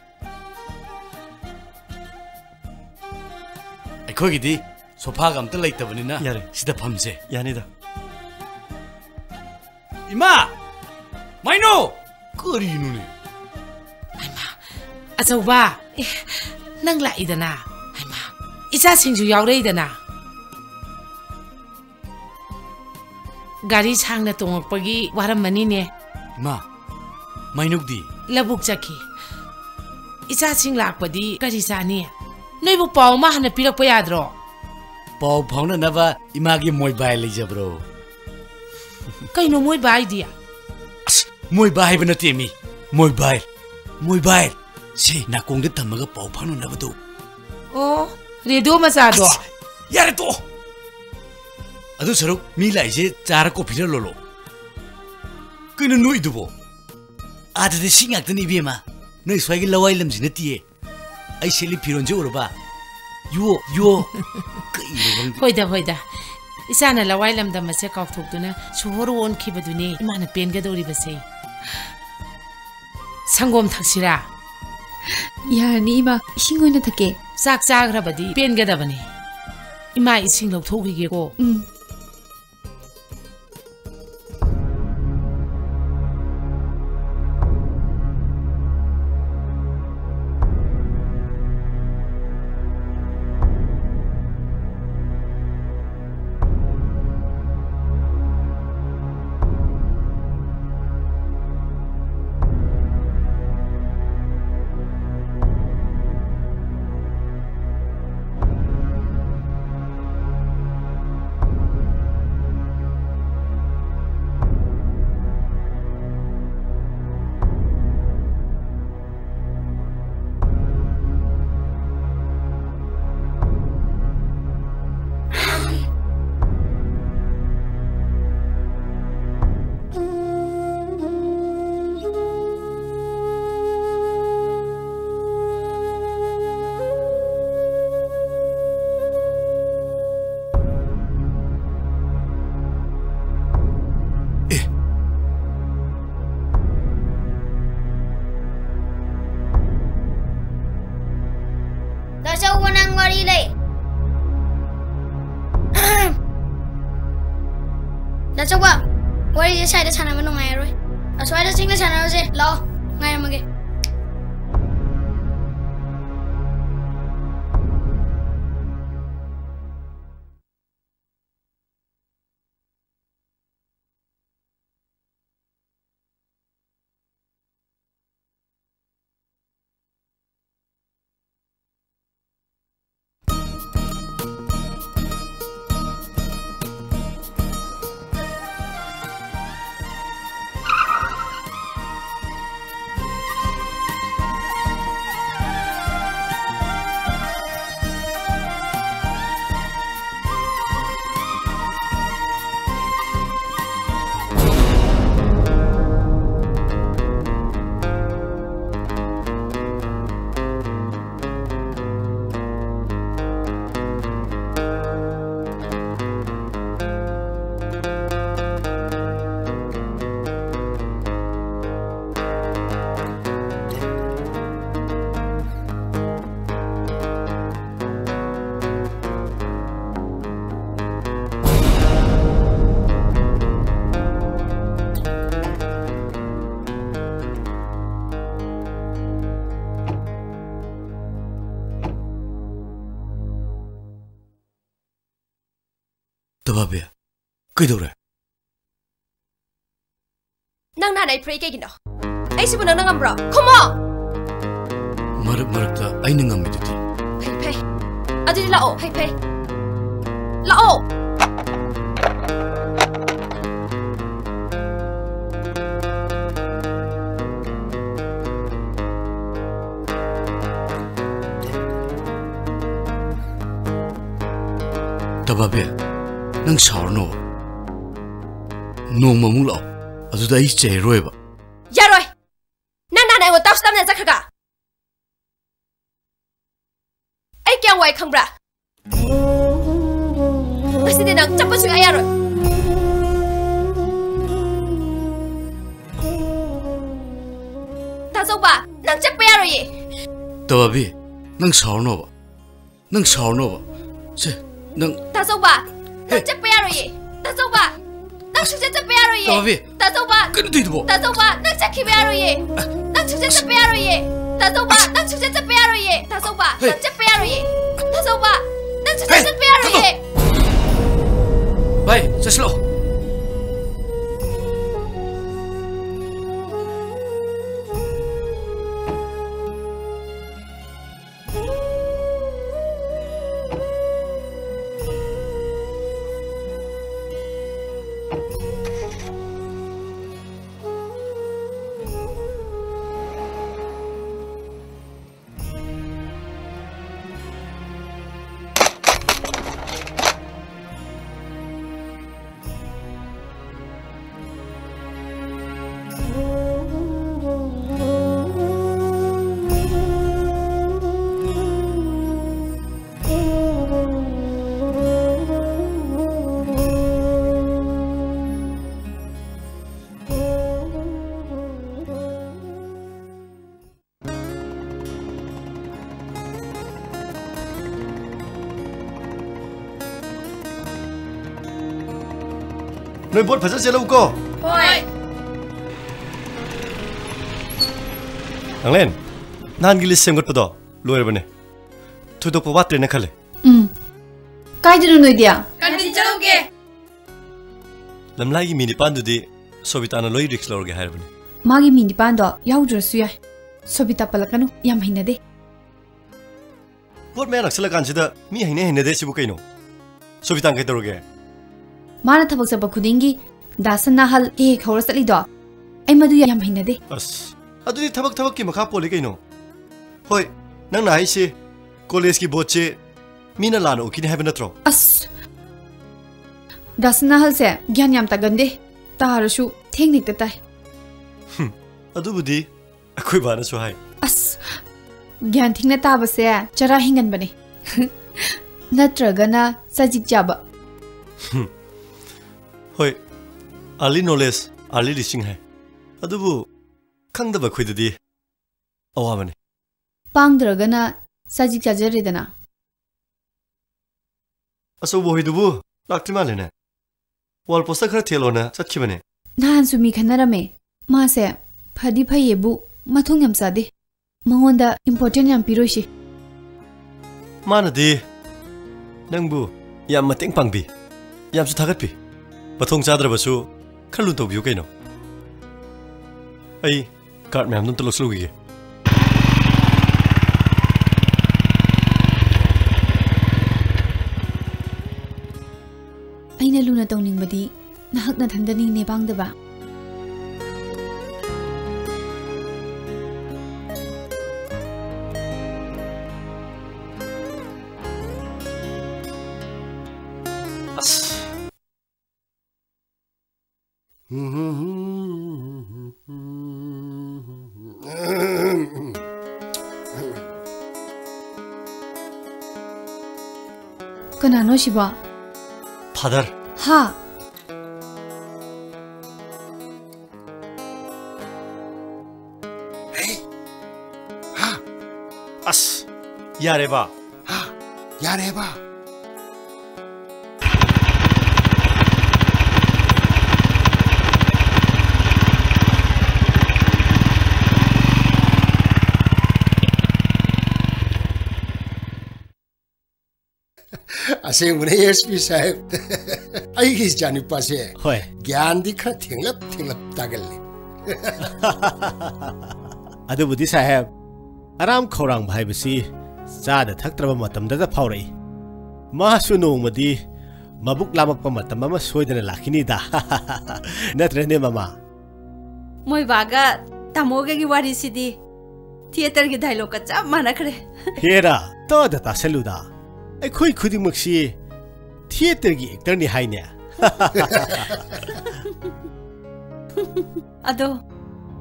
Kau gini, sofa kamu tu lagi tak benar. Ya, sudah paham sih. Ya ni dah. Ima, maino. Kau ini ni. Asawa, nang lai dana. Isa singju yaw rei dana. Gari chang na tongok pagi waram mani ne. Ma, mainuk di. Labuk jaki. Isa sing lak padi gari sani. Noi bu pau ma hana pirak pa yadro. Pau pau na naba imagi moi bai lai jabro. Kay no moi bai dia. Moi bai ba na temi. Moi bai. Moi bai. Si nakong de tamaga pau pau na naba do. Oh. Redo masado. Yare to. Adu saruk mi lai je cara ko phira lolo. Kena noi dubo. Ada de singak tani bema. Noi swagi lawai lam jina tie. Ai seli phiron je urba. Yo. Hoida. Isana lawai lamda mase kauthoktuna suhor won khibaduni imana penga dori base. Sangom thaksira. Yarni ima ising oina thake. Sak chagrabadi penga dabani. Ima ising lawthogige ko. Saya dah sana menung air, asal ada sing dah sana aja, lo, ngai mage. Tababe, kaidoore. Nang nanay pray kay gino. Ay si bunang nangambro. Kumo! Marak ta ay nangamiditi. Hey pay. Adi lao, hey pay. Lao. Tababe. Nang saurno. Nong mamung lao. Aduda ay cheyroy ba. Yaroy. Nang nanay wo taps tam na zakhraga. Ay kyang wai khangbra. Masidi nang chappa suga yaroy. Tazoba nang chappa yaroy. Tababe. Nang saurno ba. Nang saurno ba. Se nang Tazoba. Chappa yaroy. Tazoba. Nang shuja chappa yaroy. Tababe. Tazoba. Kano dito mo? Tazoba nang chakhi yaroy. Nang shuja chappa yaroy. Tazoba nang shuja chappa yaroy. Tazoba nang chappa yaroy. Tazoba nang shuja chappa yaroy. Bay, saslo. 너희 봇 파자 셀러고. Hoi. 랑렌, 난 길리 셈것보다 로열버네. 토독 뽑았더니 칼레. 까이드는 너희디야. Kantin chauge. 람라이기 미니 판두디 소비타나 로이 릭스 로르게 하르버네. 마기 미니 반도 야우드러스 야이. 소비타 팔라카노 얌 하이나데. 봇 매낙 슬라간시다 미 하이네 데시부 카이노. 소비탄 게도르게. 마나 타박 잡아 쿠딩기 다스나 할 에 khawra satlido ai madu yam hainade as adudi tabak ki makha poli kaino hoi nang nai se college ki boche mina lana ukini have natro as dasna hal se gyan yam ta gande tarasu technique ta tai adu budi akoi bana so hai as gyan thingna ta ba se chara hingan bane natragana sajik jaba hoi early knowledge early reaching hai adubu khangdaba khoidadi awamane pangdragana sajik jajaredana aso bohidubu laktimale wall poster khara thelona chakhibane nahan sumi khanarame ma se phadi phayebu mathong yam sade mangonda important yam piroshi manadi nangbu yam mateng pangbi yam su thagatpi pathong chadrabasu khalun tobiu kaino ai card ma'am dun toloslugi aina luna tawning badi nahak na thandani ne bangdaba Kanano shiba? Father. Ha. Hey. Ha. As. Yare ba. Ha. Yare ba. असेंबने एसपी साहब आई की जानी पासे होय ज्ञान दिखा थिंगलप तागल्ले अदुबुदी साहब आराम खौरांग भाईबसी चाद थक्त्रब मतमदा फावरई मासु नोंगमदी मबुक लामकप मतम अमा सोयदना लाखिनीदा नत्रने मामा मोय बागा तामोगे की वारी सिदी थिएटर की डायलॉग का चा माना करे हेरा तो दता सेलुदा अखोई खुदिमक्सी थिएटर की एक्टर नि हाइने अदो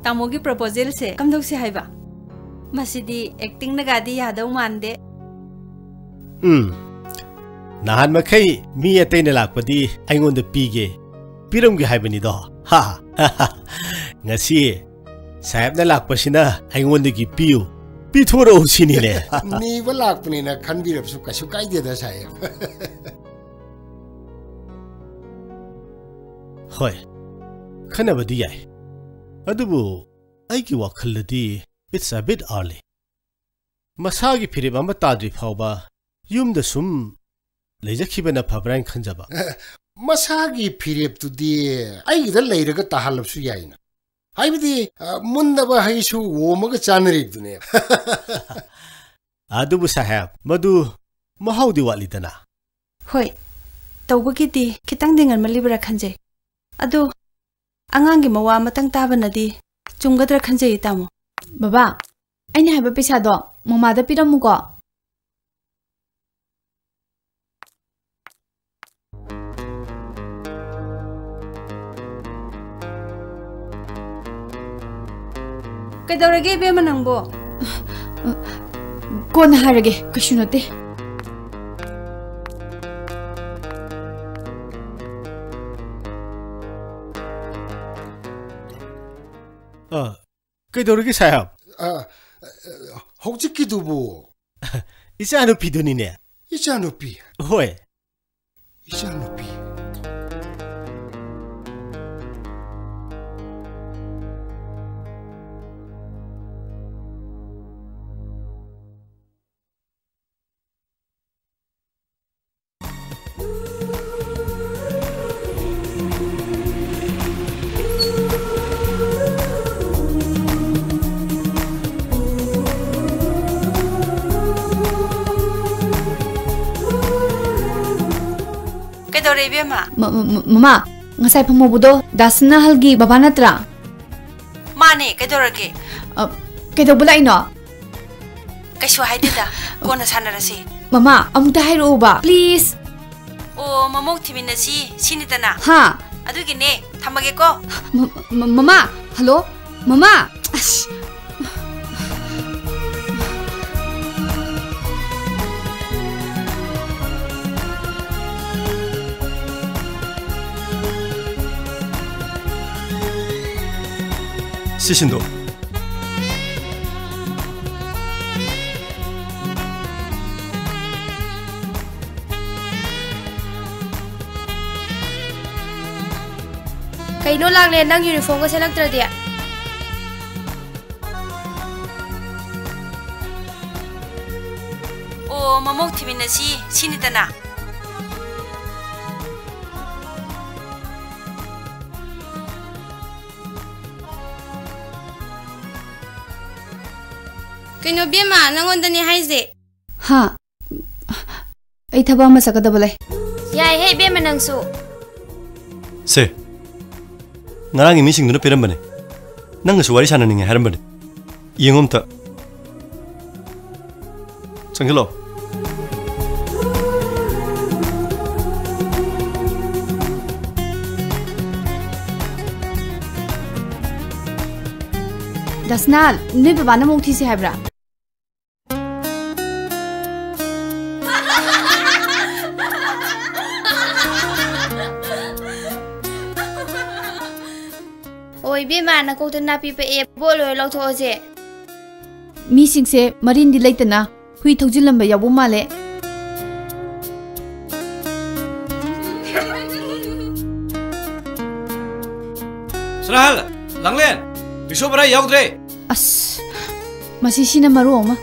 तामो की प्रपोजल से कमदोक से हाइबा मसिदी एक्टिंग नगादी यादव मानदे नाहन मखै मी अतैन लाकपदी आइगोंद पीगे पिरमगे हाइबनी दो हा ngasi साहेब ना लाकपसिना आइगोंदगी पियु पिथोरो सिनीले नी बलाकपनी ना खनबिरबसु कसु काइदेदा साहेब होय खनबदी याय अदुबु आइगी वाखलदी इट्स अ बिट अर्ली मसागी फिरेब अमा ताद्रि फावबा युमद सुम लेजखिबना फब्राइन खंजबा मसागी फिरेब तुदी आइगिदा लेरगा ताहलबसु याइना हाइबदी मुंदबा हाइसु ओमगा चानरिबदुने अदुबु साहेब मदु महाउदी वालिदना होय तौबगिदी खितंग देंगन मलिबरा खंजे अदो अंगांगी मवा मतंग ताबनदी चुंगदरा खंजे तामो बाबा अइने हाइबा पैसादो ममादा पिरमुगो कैदौरगे बेमा नंगबो कोन हारगे कशु नते कैदौरगे साहब हौजिकी दुबो इचानुपी दुनिने इचानुपी होय इचानुपी ꯀꯩꯗꯧꯔꯦ ꯏꯕꯦꯝꯃ ꯃꯃꯥ ꯉꯁꯥꯏ ꯐꯪꯍꯧꯕꯗꯣ ꯗꯥꯁꯅ ꯍꯜꯒꯤ ꯕꯕꯥ ꯅꯠꯇ꯭ꯔꯥ ꯃꯥꯅꯦ ꯀꯩꯗꯧꯔꯒꯦ ꯀꯩꯗꯧꯕ ꯂꯥꯛꯏꯅꯣ ꯀꯩꯁꯨ ꯍꯥꯏꯗꯦꯗ ꯀꯣꯟꯅ ꯁꯥꯟꯅꯔꯁꯤ ꯃꯃꯥ ꯑꯃꯨꯛꯇ ꯍꯥꯏꯔꯛꯎꯕ ꯄ꯭ꯂꯤꯖ ꯑꯣ ꯃꯃꯧ ꯊꯤꯃꯤꯟꯅꯁꯤ ꯁꯤꯅꯤꯗꯅ ꯍꯥ ꯑꯗꯨꯒꯤꯅꯦ ꯊꯝꯃꯒꯦꯀꯣ ꯃꯃꯥ ꯍꯜꯂꯣ ꯃꯃꯥ ꯑꯁ 시신도 ꯀꯩꯅꯣ ꯂꯥꯛꯂꯦ ꯅꯪ ꯌꯨꯅꯤꯐꯣꯔꯝꯒ ꯁꯦꯠꯂꯛꯇ꯭ꯔꯗꯤ ꯑꯣ ꯃꯃꯧ ꯊꯤꯃꯤꯟꯅꯁꯤ ꯁꯤꯅꯤꯗꯅ ꯀꯩꯅꯣ ꯕꯦꯝꯃ ꯅꯪꯉꯣꯟꯗꯅꯦ ꯍꯥꯏꯁꯦ ꯍꯥ ꯑꯩ ꯊꯕꯛ ꯑꯃ ꯆꯠꯀꯗꯕ ꯂꯩ ꯌꯥꯏꯍꯦ ꯕꯦꯝꯃ ꯅꯪꯁꯨ 세 나랑 이미싱들은 빼란바네 낭가수 와리 사나닝에 하란바네 이영엄다 정글로 다스나 너희 바바는 목 튀지 해브라 ओए बेमा ना को तना पी पे ए बोलो लौथो जे मीसिंगसे मरिन दि लेतना हुई थौजिलंबा याबो माले सराहल लांगलेन बिशोबरा याउद्रे अस मसीसीना मरो अमा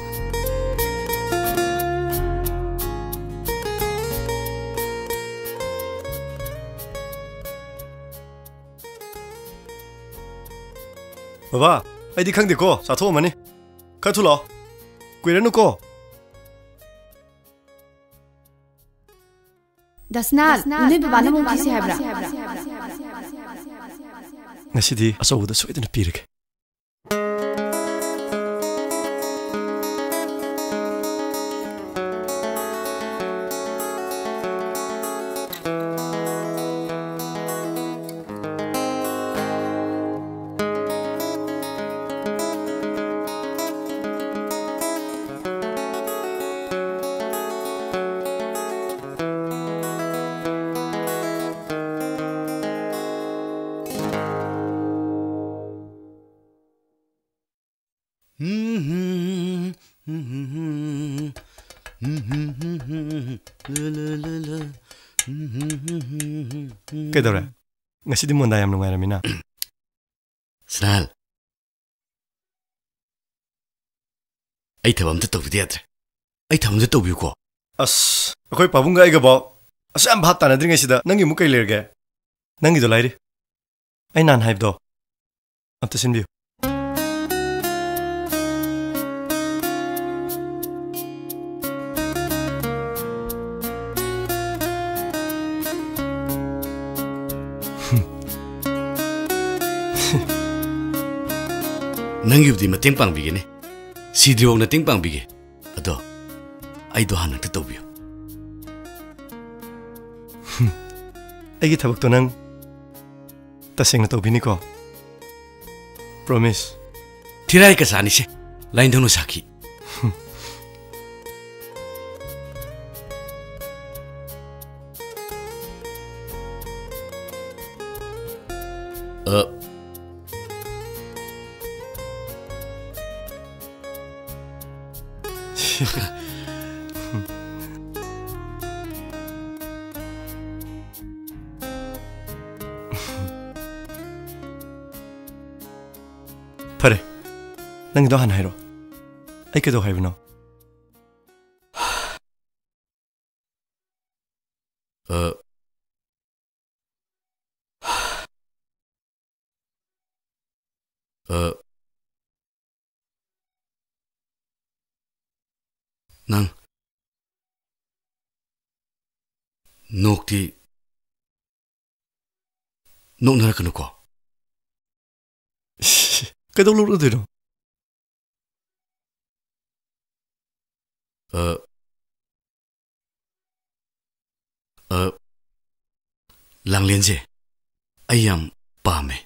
बाबा आइदि खंदेको साथो मने खथुलो कुइरनुको दासना नोइ बाबाना मो किसे हाब्रा ngasidi asawuda soidana pirige Kedore, ngasi di monda yam nungai ramina. Snal. Ai thabam ta tobi diatre. Ai thabam ta tobi ko. As, akoi pabunga ai ga ba. Asam bhat ta na dringa sida nangi mukai lerge. Nangi do lairi. Ai nan haib do. Amta sinbiu. Nangyubdi mateng pangbigene. Sidriwog na ting pangbige. Ado, ay dohan ang tatobyo. Ay gitabag to nang taseng na tobini ko. Promise. Tiray ka sani siya. Lain daw no saki. Pare, nang do han hairo. Ay kedo haibno. Nang Nokti ꯅꯣꯛꯅꯔꯛꯀꯅꯨꯀꯣ ꯀꯩꯗꯧ ꯅꯣꯛꯅꯗꯣꯏꯅꯣ ꯂꯥꯡꯂꯦꯟꯁꯦ ꯑꯩ ꯌꯥꯝ ꯄꯥꯝꯃꯦ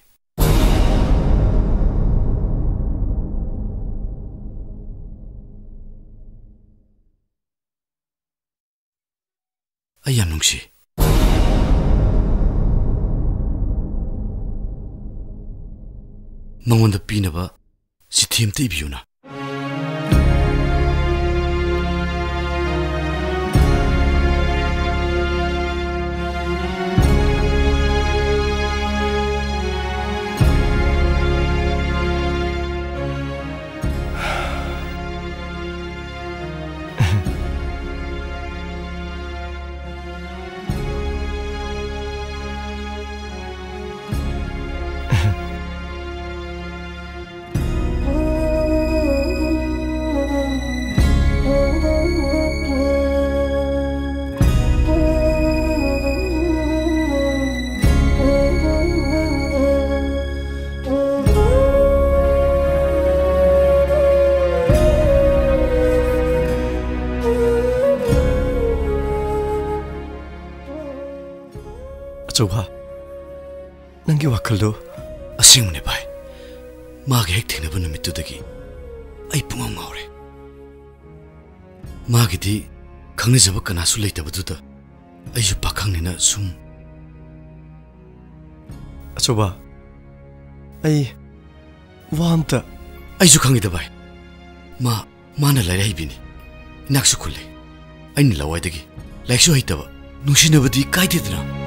ꯑꯩ ꯌꯥꯝ ꯅꯨꯡꯁꯤ ꯃꯉꯣꯟꯗ ꯄꯤꯅꯕ ꯆꯤꯊꯤ ꯑꯃꯇ ꯏꯕꯤꯌꯨꯅ ꯑꯆꯧꯕ ꯅꯪꯒꯤ ꯋꯥꯈꯜꯗꯣ ꯑꯁꯦꯡꯕꯅꯦ ꯚꯥꯏ ꯃꯥꯒ ꯍꯦꯛ ꯊꯦꯡꯅꯕ ꯅꯨꯃꯤꯠꯇꯨꯗꯒꯤ ꯑꯩ ꯄꯨꯡꯉꯥꯎ ꯉꯥꯎꯔꯦ ꯃꯥꯒꯤꯗꯤ ꯈꯪꯅꯖꯕ ꯀꯅꯥꯁꯨ ꯂꯩꯇꯕꯗꯨꯗ ꯑꯩꯁꯨ ꯄꯥꯈꯪꯅꯤꯅ ꯁꯨꯝ ꯑꯆꯧꯕ ꯑꯩ ꯋꯥ ꯑꯝꯇ ꯑꯩꯁꯨ ꯈꯪꯉꯤꯗ ꯚꯥꯏ ꯃꯥꯅ ꯂꯥꯏꯔꯤꯛ ꯍꯩꯕꯤꯅꯤ ꯏꯅꯥꯛꯁꯨ ꯈꯨꯜꯂꯦ ꯑꯩꯅ ꯂꯋꯥꯏꯗꯒꯤ ꯂꯥꯏꯔꯤꯛꯁꯨ ꯍꯩꯇꯕ ꯅꯨꯡꯁꯤꯅꯕꯗꯤ ꯀꯥꯏꯗꯦꯗꯅ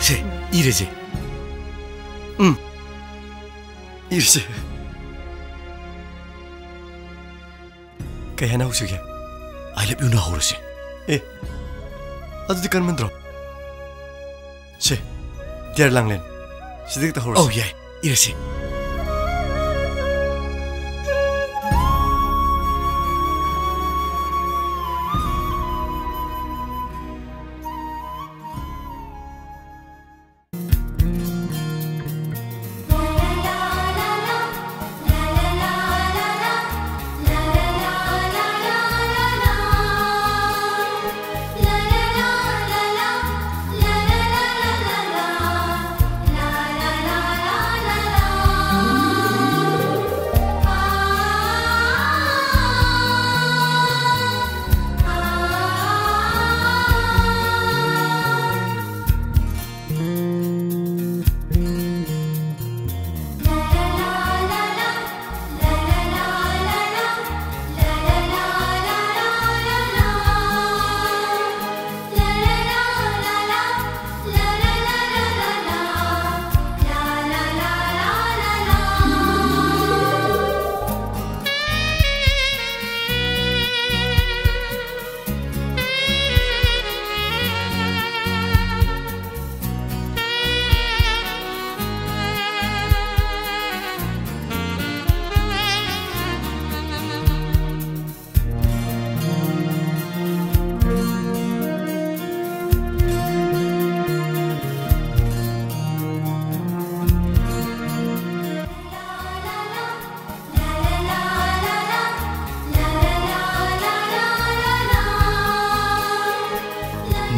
세, 이래지. 이래지. Kaya na sige. I love you na horse. Ado di kan mandro. Se, dear Langlen. Sidik ta horse. Oh yeah, 이래지.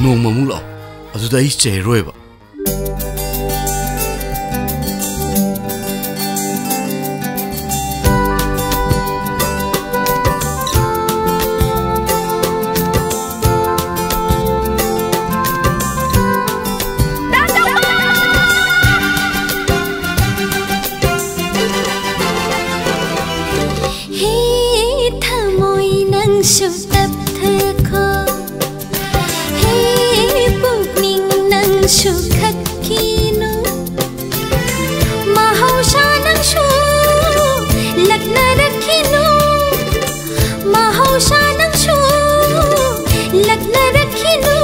nong mamung lao aduda I che roiba Sưu tập thơ khô, hey bụng ꯅꯪꯁꯨ ꯈꯠꯈꯤꯅꯨ ꯃꯍꯧꯁꯥ ꯅꯪꯁꯨ ꯂꯛꯅꯔꯛꯈꯤꯅꯨ ꯃꯍꯧꯁꯥ ꯅꯪꯁꯨ ꯂꯛꯅꯔꯛꯈꯤꯅꯨ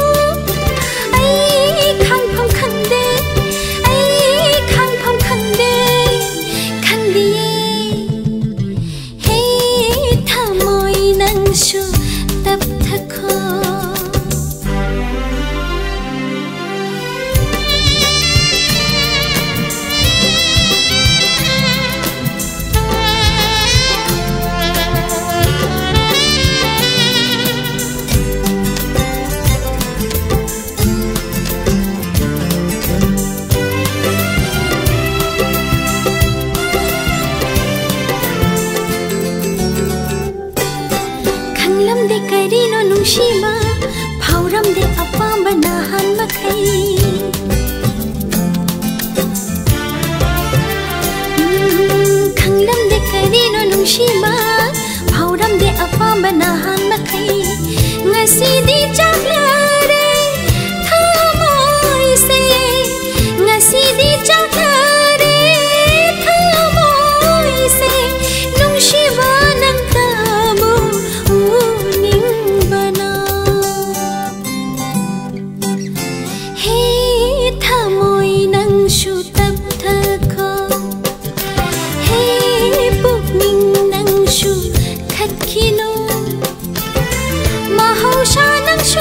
ꯑꯩ ꯈꯪꯐꯝ ꯈꯪꯗꯦ ꯑꯩ ꯈꯪꯐꯝ ꯈꯪꯗꯦ ꯈꯪꯗꯤꯌꯦ ꯍꯦ ꯊꯃꯣꯏ ꯅꯪꯁꯨ ꯇꯞꯊꯈꯣ ꯈꯪꯂꯝꯗꯦ ꯀꯔꯤꯅꯣ ꯅꯨꯡꯁꯤꯕ ꯐꯥꯎꯔꯝꯗꯦ ꯑꯄꯥꯝꯕ ꯅꯍꯥꯟ ꯃꯈꯩ ꯈꯪꯂꯝꯗꯦ ꯀꯔꯤꯅꯣ ꯅꯨꯡꯁꯤꯕ ꯐꯥꯎꯔꯝꯗꯦ ꯑꯄꯥꯝꯕ ꯅꯍꯥꯟ ꯃꯈꯩ ꯉꯁꯤꯗꯤ ꯆꯥꯛꯂꯔꯦ ꯊꯃꯣꯏꯁꯦ ꯉꯁꯤꯗꯤ ꯆꯥꯛꯂꯔꯦ ꯊꯃꯣꯏꯁꯦ ꯅꯨꯡꯁꯤꯕ ꯅꯪꯇꯕꯨ 우닝바나 해 타모이 낭슈 답답코 해 북닝 낭슈 갓키노 마호샤 낭슈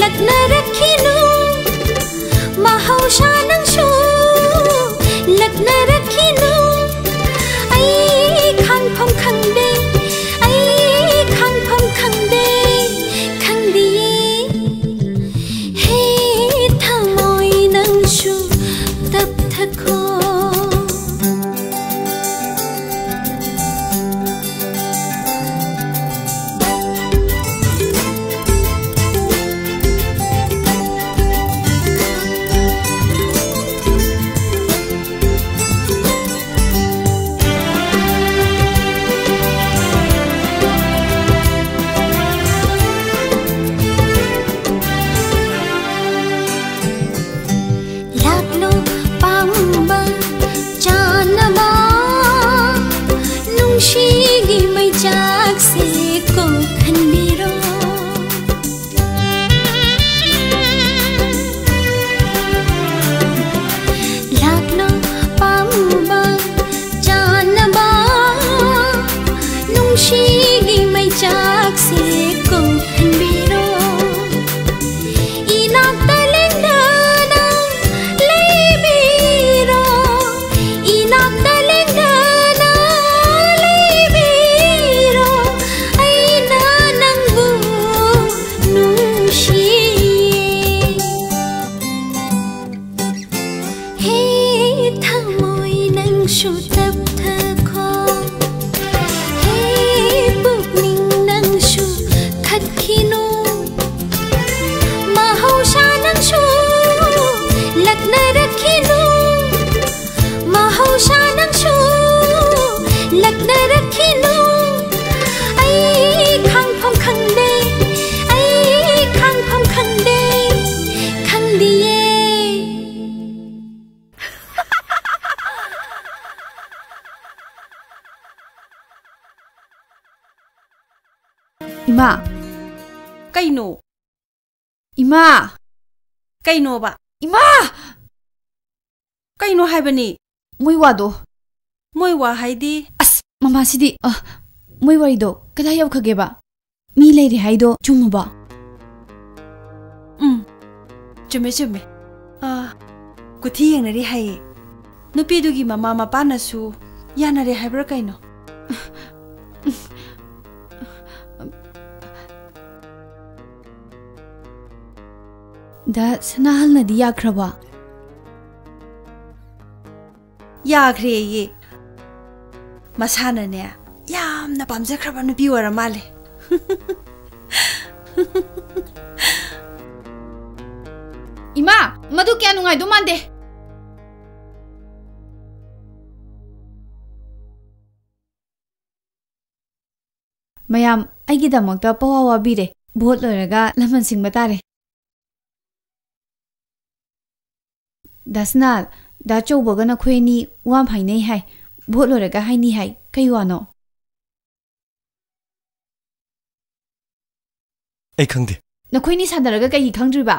락나라키노 마호샤 낭슈 락나라키노 아이 강펑 강대 이마, 까이노. 이마, 까이노 봐. 이마, 까이노 하이버니. 모이와도. 모이와 하이디. ꯑꯁ ꯃꯃꯥꯁꯤꯗꯤ ꯃꯣꯏ ꯋꯥꯔꯤꯗꯣ ꯀꯗꯥꯏ ꯌꯧꯈꯒꯦꯕ ꯃꯤ ꯂꯩꯔꯤ ꯍꯥꯏꯗꯣ ꯆꯨꯝꯃꯕ ꯆꯨꯝꯃꯦ ꯆꯨꯝꯃꯦ ꯀꯨꯊꯤ ꯌꯦꯡꯅꯔꯤ ꯍꯥꯏꯌꯦ ꯅꯨꯄꯤꯗꯨꯒꯤ ꯃꯃꯥ ꯃꯄꯥꯅꯁꯨ ꯌꯥꯅꯔꯦ ꯍꯥꯏꯕ꯭ꯔꯥ ꯀꯩꯅꯣ ꯗ ꯁꯅꯥꯍꯜꯅꯗꯤ ꯌꯥꯈ꯭ꯔꯕ ꯌꯥꯈ꯭ꯔꯦꯌꯦ ꯃꯁꯥꯅꯅꯦ ꯌꯥꯝꯅ ꯄꯥꯝꯖꯈ꯭ꯔꯕ ꯅꯨꯄꯤ ꯑꯣꯏꯔ ꯃꯥꯜꯂꯦ 이마, 마도 kya nungay dumande. mayam aigidamagta pawawa bire bhot loiraga laman singba tare Dasna दा चौबगना खोयनी वाम हाइनै हाय भोट लोरगा हाइनी हाय कै वानो ai khangde नखोयनी सानरगा कै खंगद्रिबा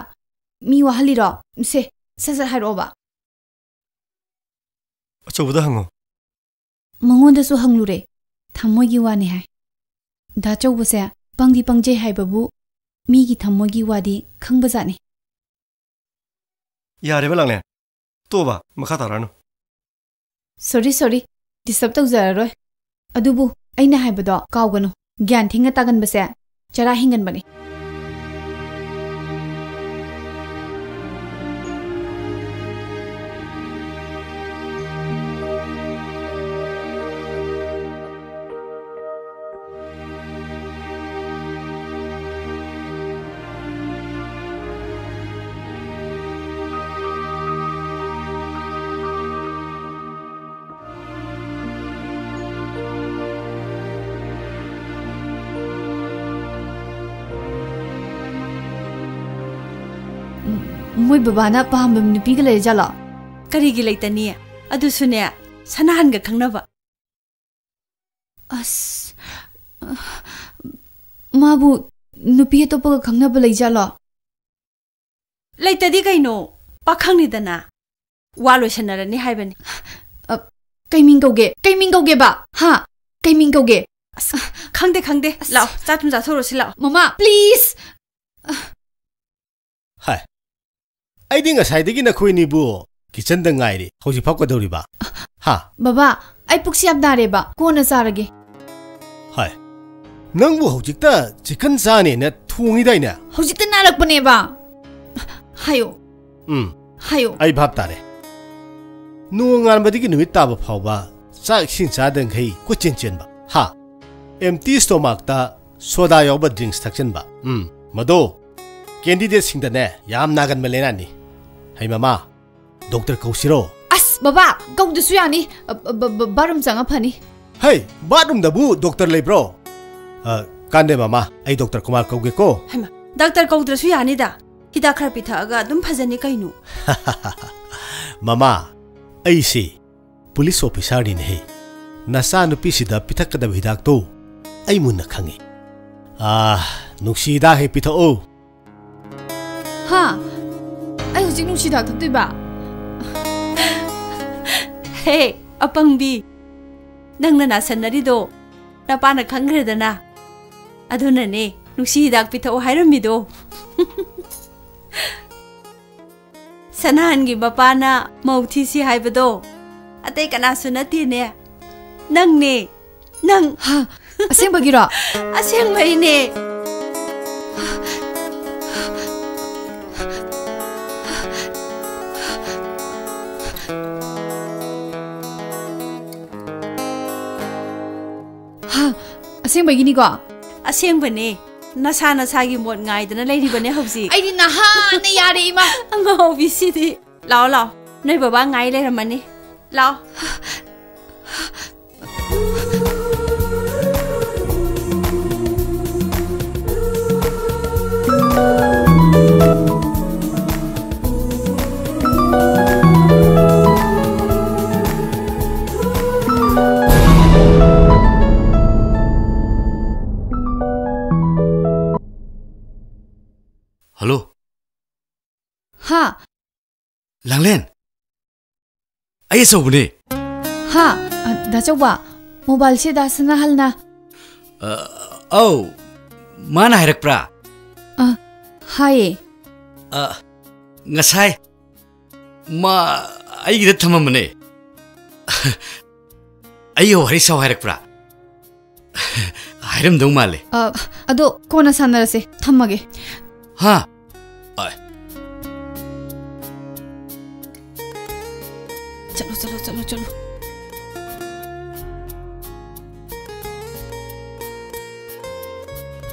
मी वाहलिरो से ससर हाइरोबा achobda hango मंगोंदसु हंगलुरे थमोगी वाने हाय दा चौबसे पंगदी पंगजे हाइबबु मीगी थमोगी वादी खंगबजाने yare balangne toba makha tarano sorry disturb tawjararoi adubu aina haibado kawgano gyan thinga tagan base chara hingan bani मोय बाबाना पाहम नुपी ग ले जाला करी गी लेतनी अदु सुने सनाहन ग खंगनबा अस माबु नुपी तो पग खंगनबा ले जाला लेतदी कइनो पाखंगनि दना वालो सनरनि हाइबनि कैमिंग गौगे बा हा कैमिंग गौगे खंगदे लाओ चातुम जाथोरोसि लाओ mama please hi ai ding asai digi na khoi ni bu kitchen da ngai ri hoji phak ko dori ba ha baba ai puksi ab dare ba ko na sarage hai nang bu hoji ta chicken sa ne na thungi dai na hoji ta na lak bane ba hayo hayo ai bhap tare nu ngan ba digi numit ta ba phau ba sa sin sa dang khai ko chen ba ha empty stomach ta soda yaw ba drinks thakchen ba mado candidate sing da ne yam nagan melena ni hai mama doctor kausiro as baba gau du suyani barum changa phani hey barum da bu doctor lei bro kande mama ai doctor kumar kauge ko hema doctor kaudra suyani da hida khar pitha aga dum phajani kainu mama ai si police officer ni nei nasa nupi sida pithak da hidak to ai mun na khangi nuksi da he pitha o ha ai hujik nung si dak thak ba hey apang bi nang na sanari do na pa na khangre da na aduna ne nung si dak pi tho hairami do sanan gi bapa na mauthi si haiba do ate kana sunati ne nang ha aseng bagira aseng mai ne aseng bagini ko aseng bane nasa gi mot ngai dana leiri bane hausi ai di naha ne yare ima anga hobi si di lao noi baba ngai le ramani lao Halo? Ha? Langlen? Ayah sao bune? Ha? Da coba mobile si da sana halna. Oh, mana hirak pra? Hai. Ngasai? Ma ayah kita thama mane. Ayah hari sao hirak pra? Hiram dong male. Ado kona sana rase thamage. Ha? चलो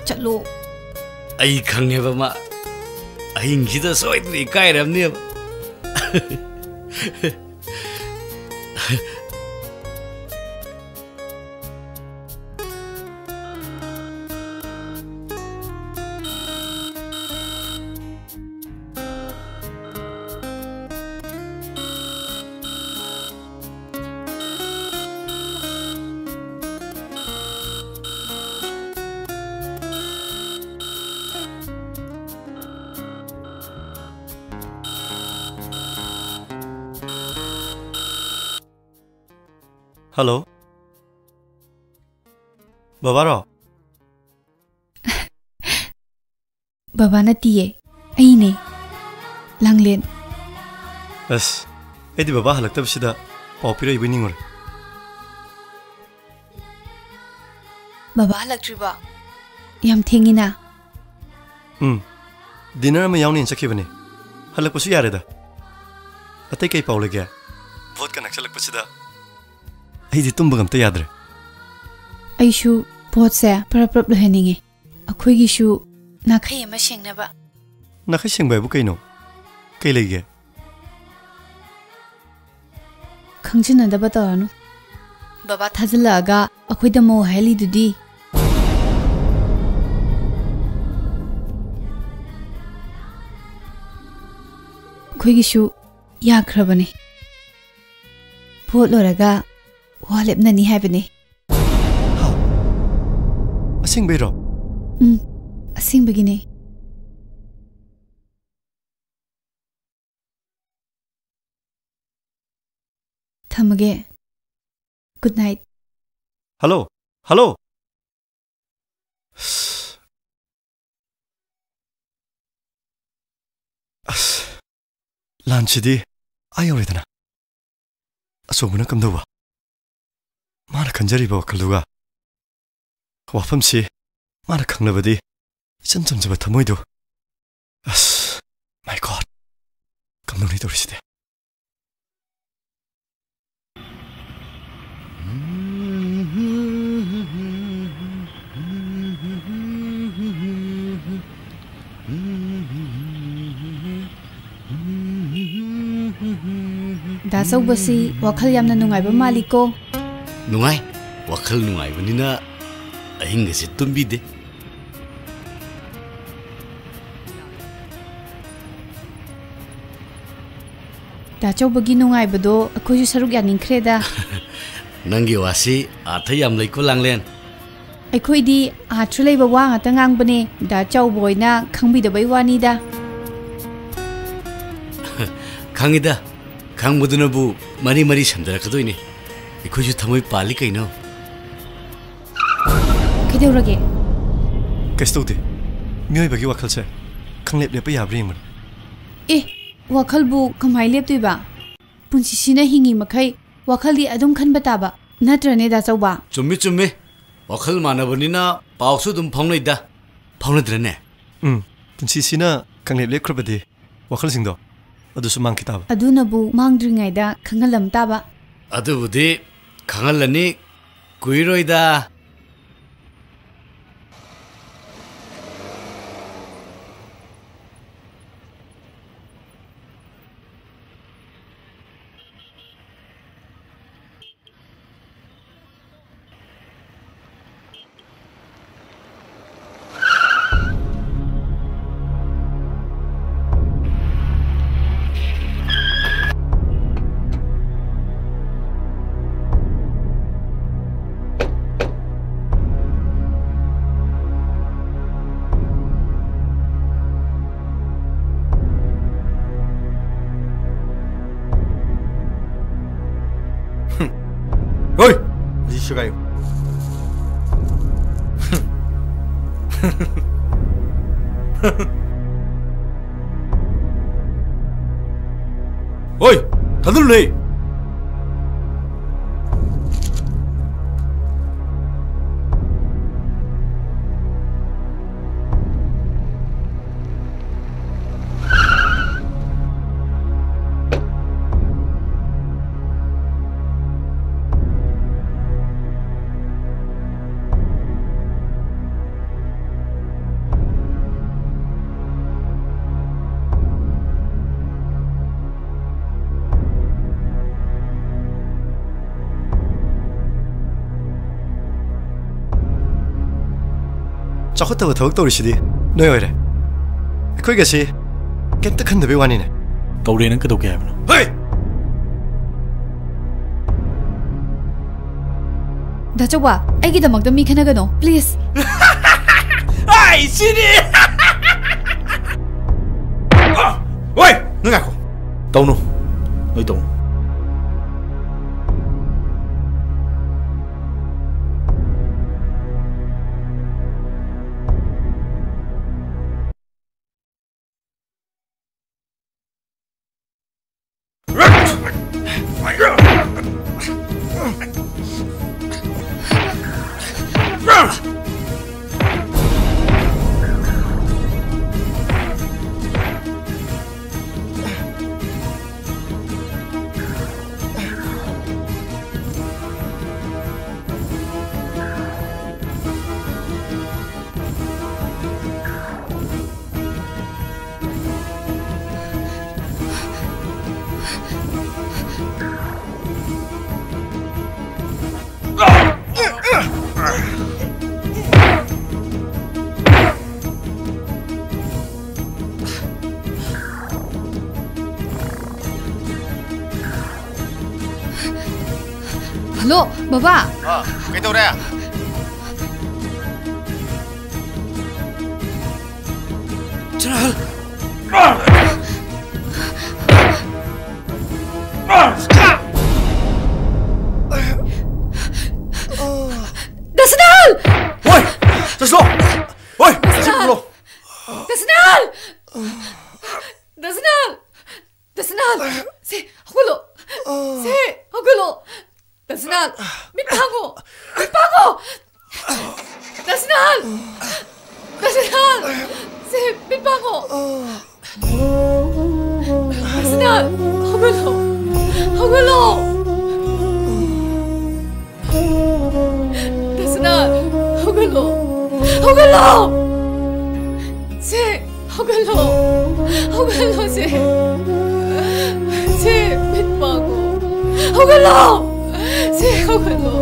चलो आई खंगे बमा अहिंग सिदा सोइदरी कायरमने हेलो बाबा रो बाबा नतीये अईने लांगलेन बस एदी बाबा हलक्तबसिदा पाव पिरैबो निंगुर बाबा हलक्ट्रिबा याम थेंगिना डिनर में यावनी चखिबने हलक्पसु यारेदा अतै कै पाव लगे भोट का नक्सलक्पसिदा अईदि तुंबा गमता याद्रे अईशु भोट से परप्रप लहनिंगे अखोइगिशु नाखै अमा सेंगनबा नाखै सेंबायबु कैनो कै लैगे खंजिनदबा तौरनु बाबा थाजलगा अखोइदा मो हाइली दुदी अखोइगिशु याख्रबने भोट लोरगा वालेपननी हाइबने असिंगबैरो असिंबगिने थमगे गुड नाइट हेलो हेलो लांचदी आयोरेदना असोबना कमदवा माना खंजरीबा वखलुगा वाफमसी माना खंगनबदी इचन चमजबा थमोइदो अस माय गॉड कमदोनि तोरिसिदे दासौबसी वखल यामना नुंगाइबा मालिको नुंगाइ वखल नुंगाइबनिना अहिंगसे तुम्बिदे दाचौबगी नुंगाइबदो अखोइसु सरुक यानिंख्रेदा नंगी वासी आर्थ याम लैको लांगलेन अखोइदी आर्थ लैबा वा ngata ngangbane दाचौबोइना खंबिदबै वानीदा खांगिदा खांबदुनबु मरी मरी समदरकदोइने इखोजु थमोइ पाली कैनो केदेउरगे कैस्तौदे मियोइबगी वखलसे खंगलेप लेप याब्रिंगमन ए वखलबु कमाइ लेपतुइबा पुंसिसिना हिंगी मखै वखलदी अदुम खनबा ताबा नत्रने दाचौबा चुम्मी चुम्मी वखल मानबनिना पाउसु दुम फाउनैदा फाउनद्रने पुंसिसिना खंगलेप लेखरबदि वखलसिंगदो अदुसु मांखिताबा अदुनबु मांगद्रिङाइदा खंगलम ताबा अदुबुदि खंगलनि कुइरोइदा Oi! Dice kayo. Oi! Tadul ne? चाखतब थबक तौरिसिदि नोय ओइरे अखोइगसि केमता खंदबे वानिने तौरे नंग कदौके हाबनो हे दाचौबा आइगिदमक्ता मी खनगनो प्लीज आई सिनि ओइ नंगाको तौनो नोय तौनो Halo, Bapak. Cái đâu đây à? General. Nasional! Oi, Jaslo. Oi, Nasional! Nasional! Nasional! Nasional! Se, Holo. Se, Holo. Nasional! Mitpago! Mitpago! Nasional! Nasional! Se, Mitpago! Nasional! Holo. Holo. Nasional! Holo. Holo. Se, Holo. Holo se. Se, Mitpago. Holo. Se, Holo.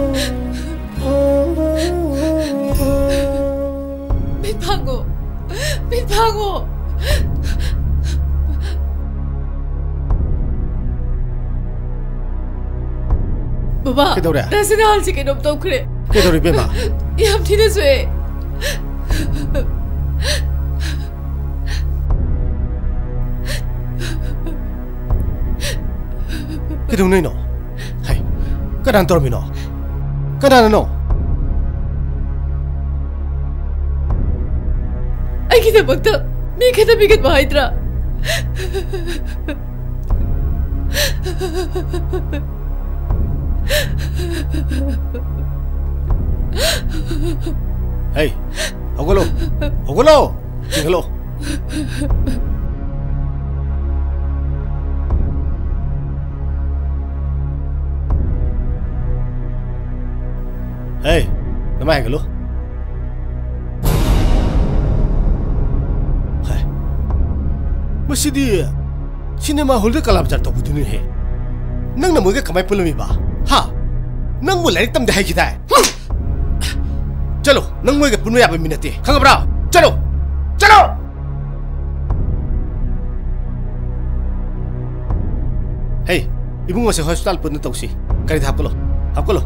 Mitpago. Mitpago. Baba. Cái đâu đây à? Nasional chỉ cái đống tàu k래. Cái đâu đi bên mà? Yam thì nó rồi. Cái đâu này nó? Hay, cái đàn tôm nó, cái đàn nó. Ay kita bakta, mi kita bigat bahaytra. Hey, Ogolo, Ogolo, hello. Hey, cái mày cái lúc. Hey, masih dia cinema hall dia kalam jar tahu tu ni he. Nang namu ke kamai pelumi ba? Ha, nang mulai tam dah kita. Chalo, nang mulai ke punu ya berminati. Kang berapa? Chalo, chalo. Hey, ibu masih hospital pun tahu sih. Kali dah apa lo?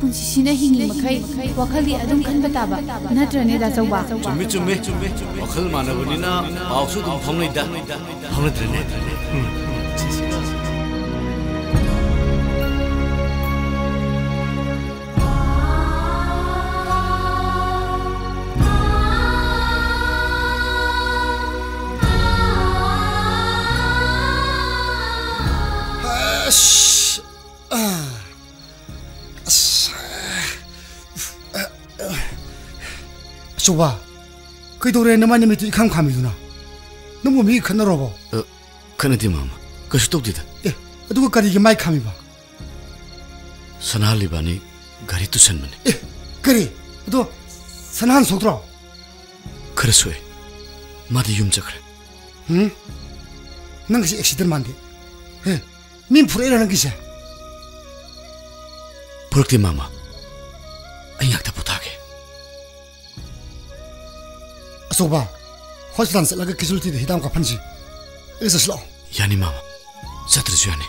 Punsisina hingi makai wakali adum kan bataba natrane da chawba chumi wakal manabunina bawsu dum thongnai da thongnatrane Soba, kau itu orang mana itu ikan kami tu na, namu mi kena robo. Kena di mama, kau sudah tahu tidak? Itu kau kari gemai kami ba. Sanali bani, gari tu sen mana? Kari, itu sanan sotro. Kerasui, mati yum cakra. Nang si accident mandi. Min pura era nang kisah. Puruk di mama, ayak tak putage. Soba, hospital se lagi casualty de hitam kapan sih? Itu slow. Yani mama, satris yani.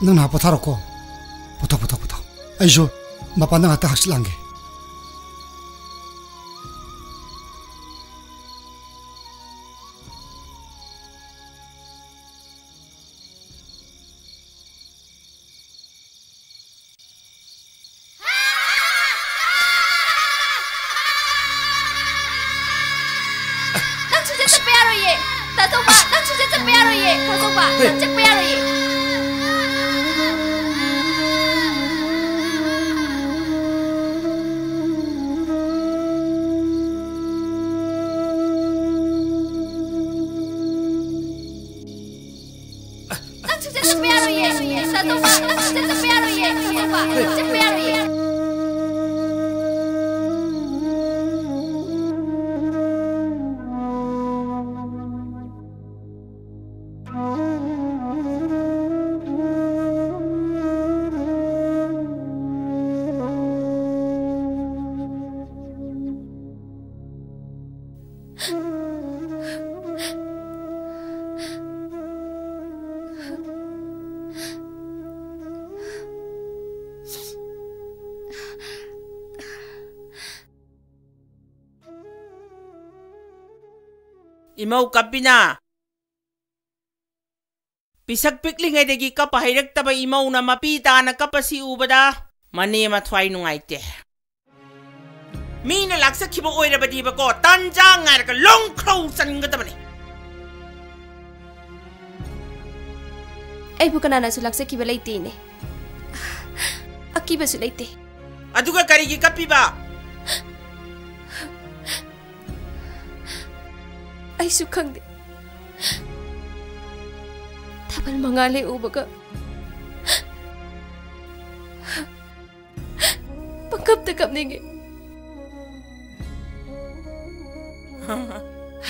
Nang apa taruh ko? Putak. Ayo, bapa nang ada hasil lagi. Imau kapina. Pisak pikling ay dagi kapahirag taba imau na mapita na kapasi ubada. Mani matway nungay te. Mina laksa kibo oy ba di ba ko tanja nga ka long crow san nga taba ni. Ay bukan na sulaksa kiba laiti ne. Akiba sulaiti. Aduga karigi kapi ba? Ay sukang di. Tabal mangali ubaga. Pagkap-takap ningi.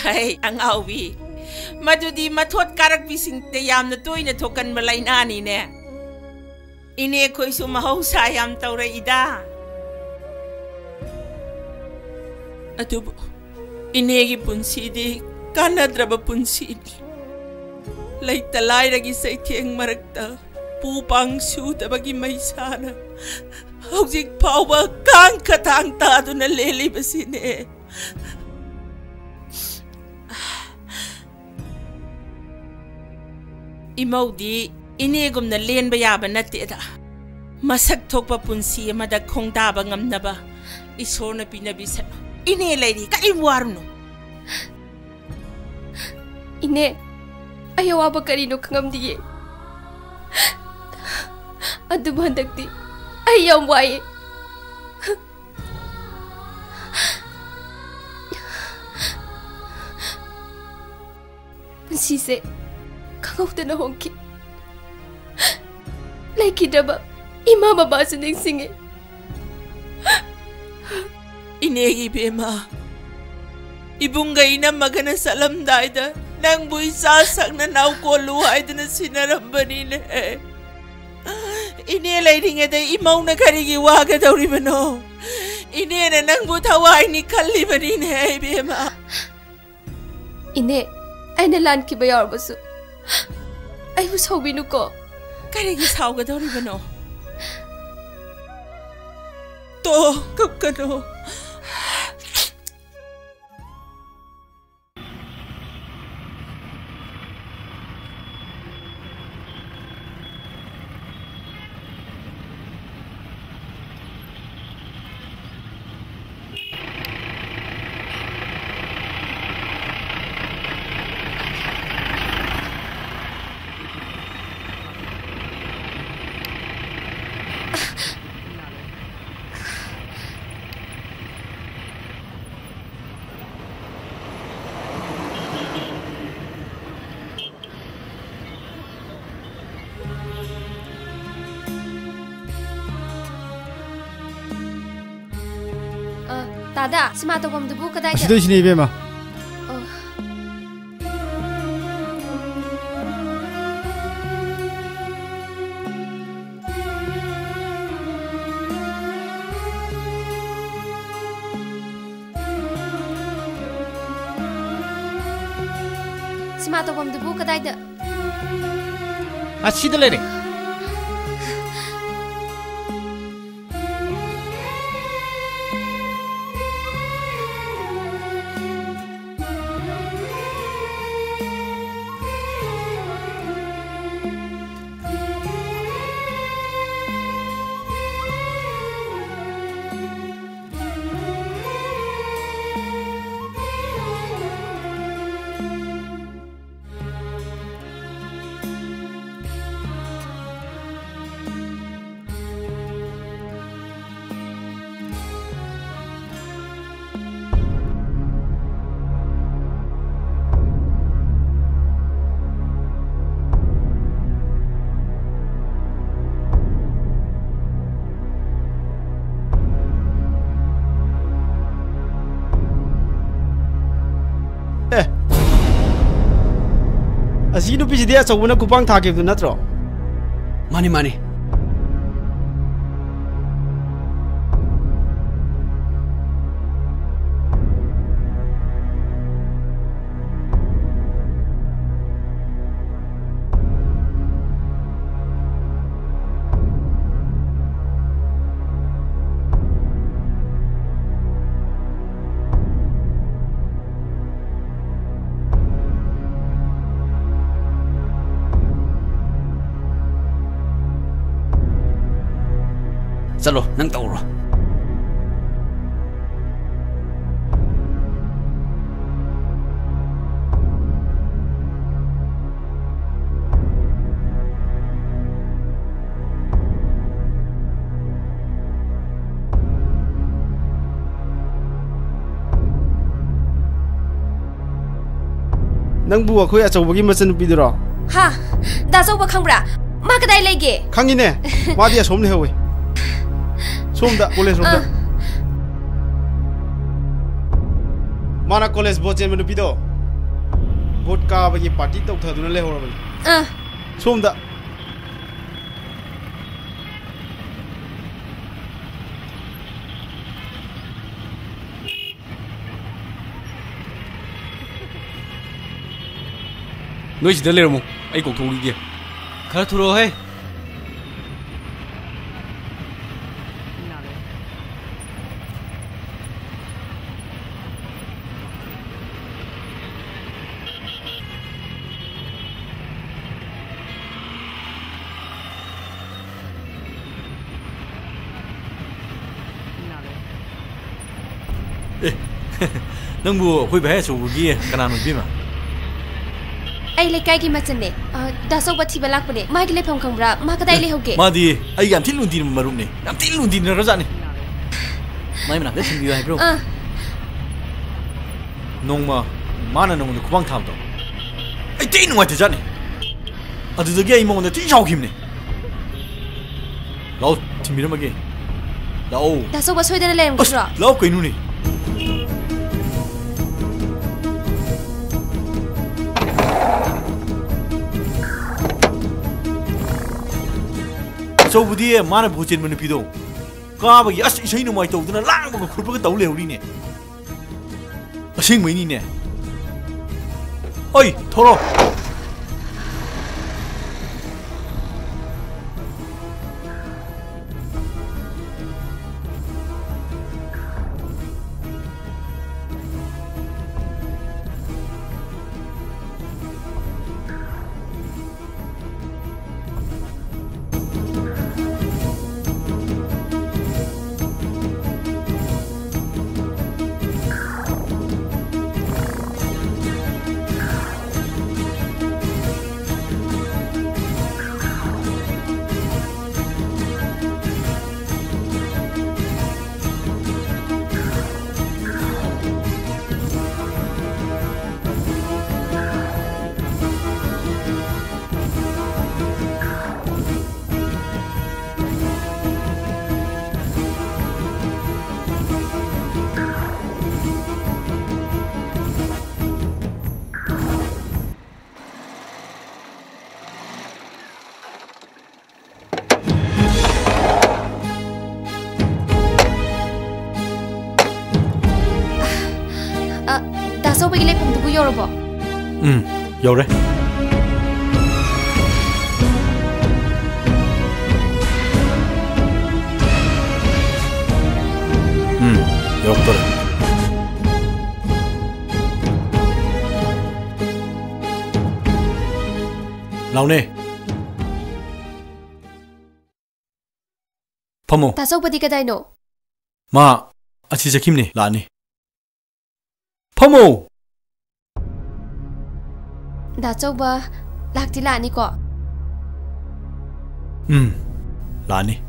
Hay, ang awi. Madudi matot karak bising tayam na toy na tokan malay nani ne. Ini ko'y sumahaw sayam tawra ida. Atubo, inegi punsidi. Kanadraba punsini. Lay talay lagi sa itiyang maragta. Pupang suta bagi may sana. Hausik pawa kang katang tado na lilibasin eh. Imaw di, inigom na liyan bayaban na tira. Masagtok pa punsi madagkong dabangam na ba. Iso na pinabisan. Inilay di, kaimwar no. Ine, ayaw ba kanino kangam diye? Adumandag di, ayaw wae. Pansise, kangaw na hongki. Like ba, imamabasa ng singe. Inegi bema, ibunggay na magana salam dayda. Nang buhay sasak na naukoluhay na sinaramba nila eh. Inilay rin nga day imaw na karigiwaga daw rin no. Ine na nang butaway ni kaliba rin eh, bema. Ine, ay nalan ki bayar baso. Ay usaw binu ko. Karigisaw ka daw rin no. To, kapkano. 다다 스마트 홈드부 그다이 아시도 이시네 이베마 스마트 홈드부 그다이다 아시들 레레 Asi nu pisi dia sawuna kupang thake tu natro mani mani Salo, nang tauro. Nang buwa khoya chawbagi masan pidura. Ha, da soba khangbra. Ma kadai lege. Khangine. Ma dia somle howe. Somda college somda. Mana college bochen manu pido. Vodka bagi party tok thaduna le horabani. Somda. Noi chỉ lên một, anh cũng thú đi kìa. Khá thú rồi. Nang bu, khui bé số kia, cái nào mình biết mà. Ai lấy cái gì mà chân nè, đã sâu bát thịt balak bනේ, mai cái lấy phong khang bra, mai cái đây lấy hộp kệ. Mà đi, ai làm thịt luôn đi mà rụng nè, làm thịt luôn đi nó rõ ràng nè. Mai mình làm cái chuyện gì vậy bro? Nông mà nó nông nó không tham đâu. Ai tin ngoài thế nè, à từ cái mong nó tin sao kim nè. Lâu, thì mình làm cái, lâu. đã sâu bát xôi đây lên không rồi? Lâu cái nu nè. Sau bữa mà nó bố trên mình pido, cá bây giờ thấy nó mày tàu nó lang bằng khối cái tàu lều đi nè, xin mấy nè, ôi thôi rồi. 다서우기 레이팜 두고 열어봐. 여래. 여러더래. 나오네. 파모. 다서우디 그다이노. 마 아치 자킴니 라니. 파모. 다서우바 락티 라니코. 라니.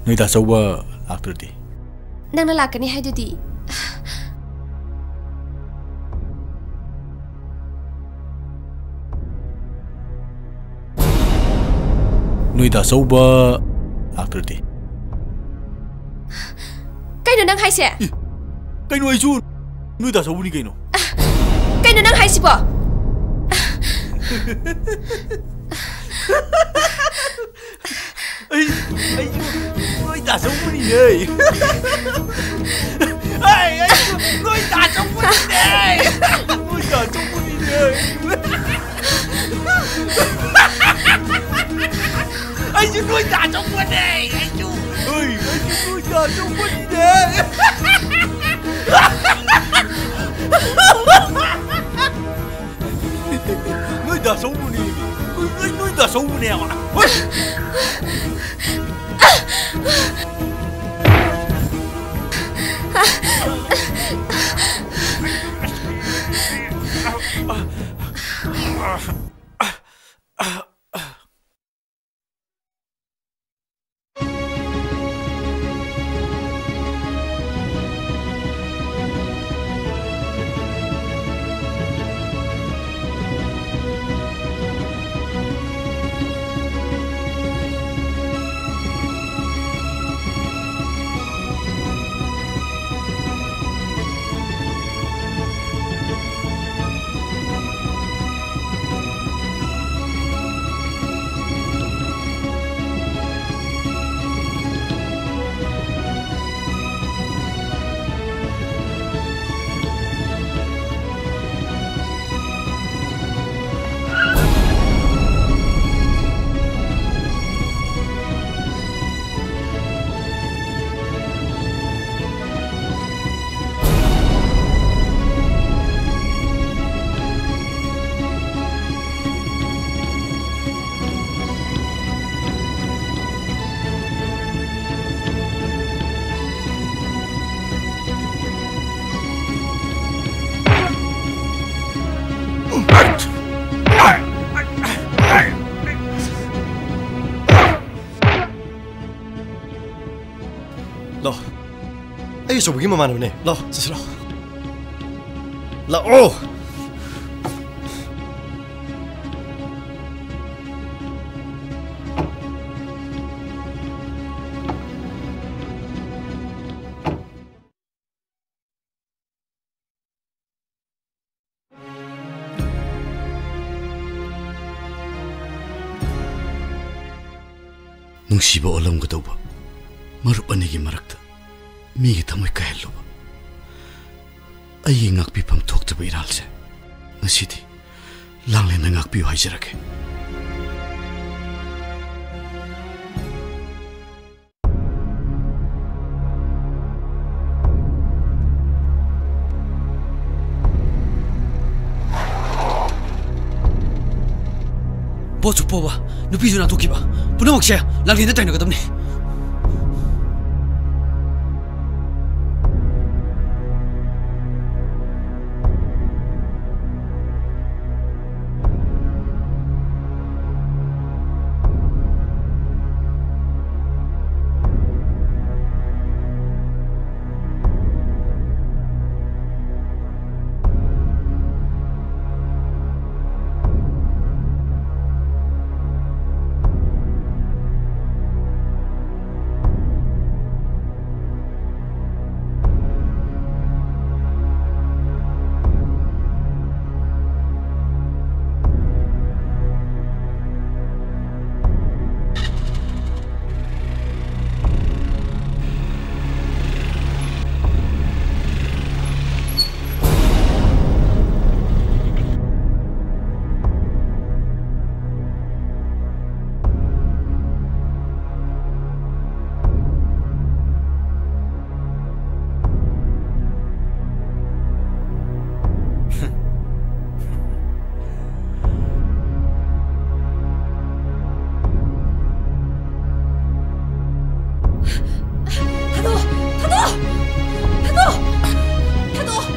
너희 다 서버 락들디. 낭나 락가니 하이두디. 너희 다 서버 락들디. 까이노 낭 하이세. 까이노 아이주. 너희 다 서버니 까이노. 까이노 낭 하이시보. 너희 다 정문이네. 너희 다 정문이네. 너희 다 정문이네. 아이고 너희 다 정문이네. 아이고 너희 다 정문이네. 너희 다 정문이. 너희 다 정문이야. 너, 아이 저 보기만 많으네. 너, 스스로. 너, 오. ꯅꯨꯡꯁꯤꯕ ꯑꯣꯜꯂꯝꯒꯗꯧꯕ ꯃꯔꯨꯞ ꯑꯅꯤꯒꯤ ꯃꯔꯛꯇ ꯃꯤꯒꯤ ꯊꯃꯣꯏ ꯀꯥꯏꯍꯜꯂꯨꯕ ꯑꯩꯒꯤ ꯉꯥꯛꯄꯤꯐꯝ ꯊꯣꯛꯇꯕ ꯏꯔꯥꯜꯁꯦ ꯉꯁꯤꯗꯤ ꯂꯥꯡꯂꯦꯟꯅ ꯉꯥꯛꯄꯤꯌꯨ ꯍꯥꯏꯖꯔꯒꯦ ꯄꯣꯠꯁꯨ ꯄꯣꯕ ꯅꯨꯄꯤꯁꯨ ꯅꯥꯟꯊꯣꯛꯈꯤꯕ ꯄꯨꯝꯅꯃꯛꯁꯦ ꯂꯥꯡꯂꯦꯟꯗ ꯇꯥꯏꯅꯒꯗꯕꯅꯤ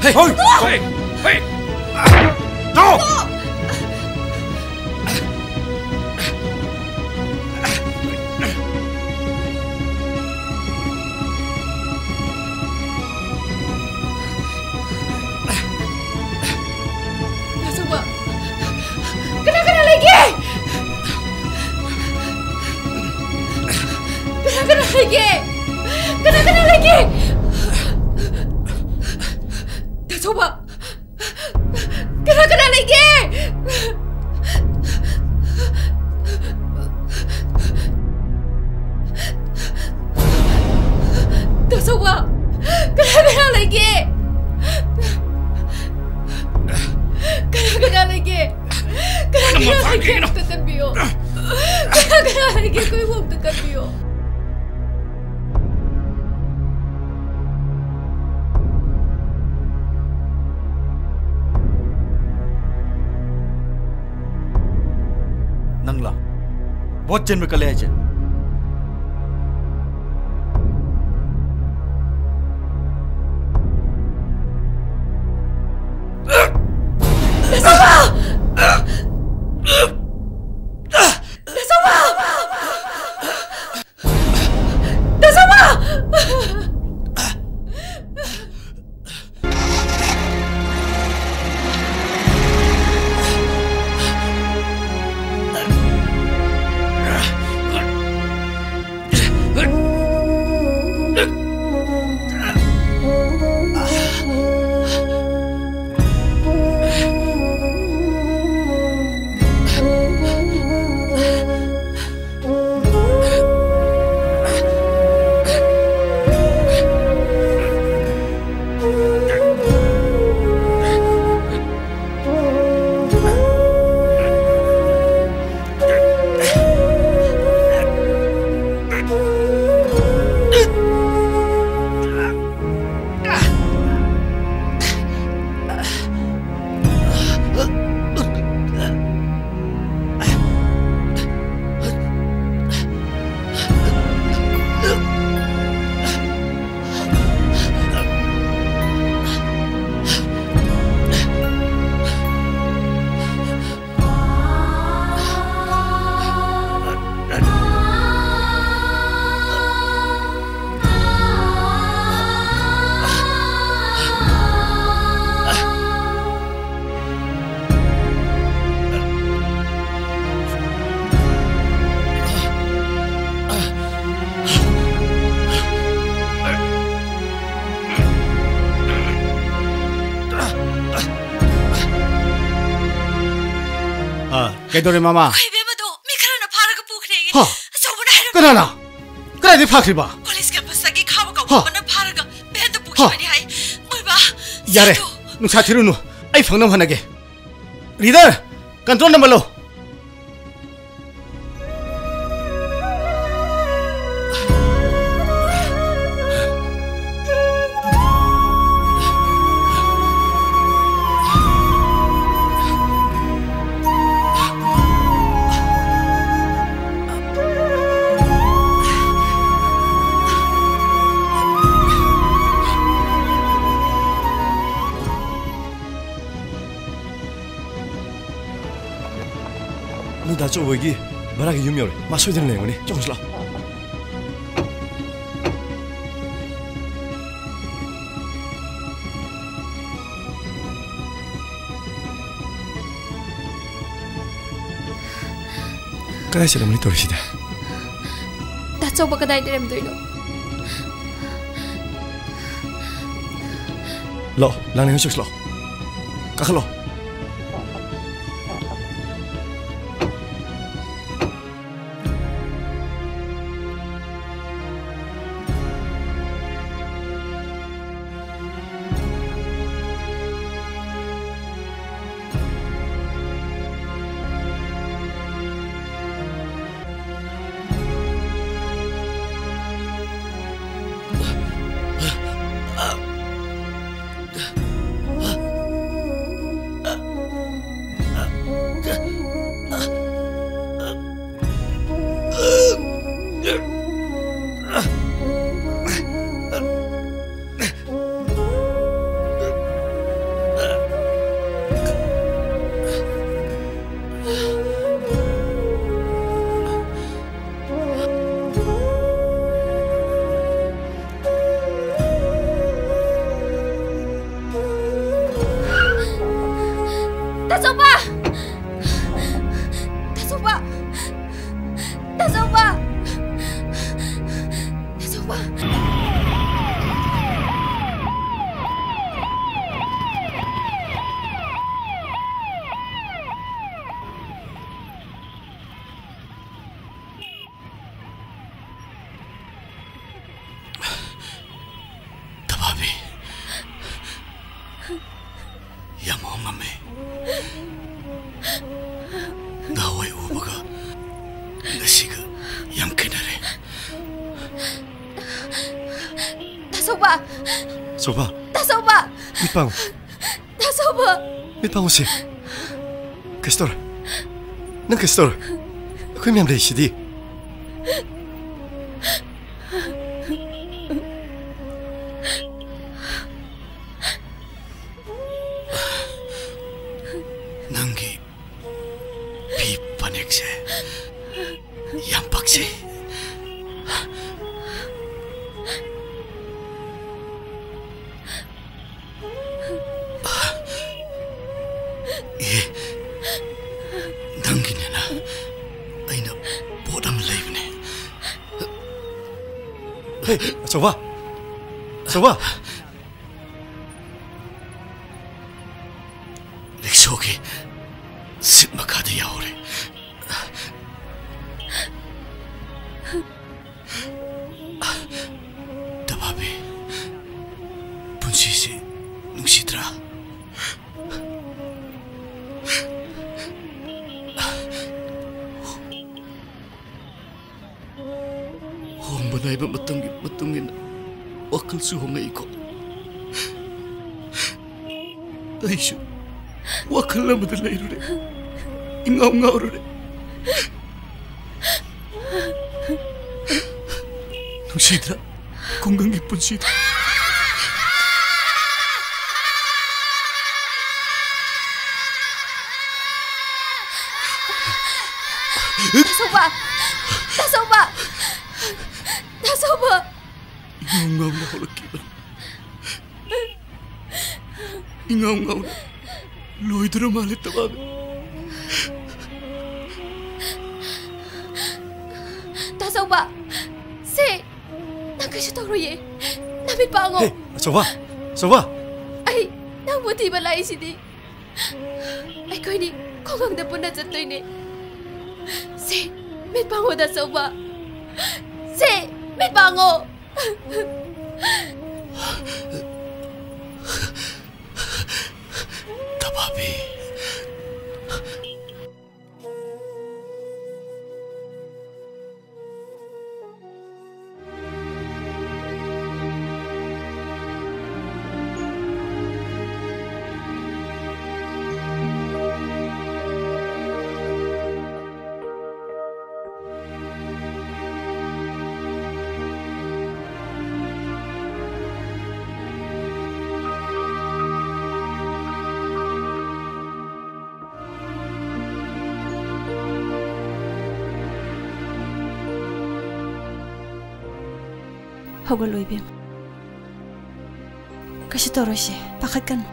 Hey! Hey! Hey! Go! Kena lagi! Kena lagi! Kena lagi! Dah coba! Kena lagi! Dah coba! Kena lagi! Kena lagi! Kena lagi! Tekan bio! Kena lagi! Kau ibu tekan bio! Nangla, बहुत जन्म कले है Kedore mama. Kau ibu madu, mikir na para ke pukre ini. Ha. Coba dah. Kenapa? Kenapa dia fakir ba? Polis kampus lagi kau mana para ke benda pukre ini hai. Muiba. Yare, nung sathiru nu. Ai phang nam hanage. Leader, control number lo. 나 저기 말하기 유명해. 마셔야 되는 거니. 조금 슬라. kadai sila muli torisida. 다 coba kadai direm doino. Lo, lang ni husuk lo. Kakalo. Tasoba! Tasoba! Tasoba! Tasoba! Soba. Tasoba. Mitpango. Tasoba. Mitpango si. Kastor. Nang kastor. Ako miyam lay sidi. Nangi pi panekse. Yampakse. Soba. Soba. Riksoki sit makada yaure. Tababe. Punsisi nungsitra. Naiba matungin wakal suhongai ko. Aisyu wakal na madalay rin. Ingaw rin. Nung sidra, kung gangipon sidra. Tasoba! Tasoba! Tasoba! Ingaw na ako lakiban. Ingaw na. Luhay na malit na kami. Tasoba! Si! Nagkasitoro ye. Namit pa ako. Hey! Soba! Soba! Ay! Nangbuti balay si di. Ay ko ni kongang na po na sa toy ni. Si! Mit pa ako na soba. Si! Mit pa ako! Tababi. Hogaloy bim. Kasi toro siya. Bakit ka no?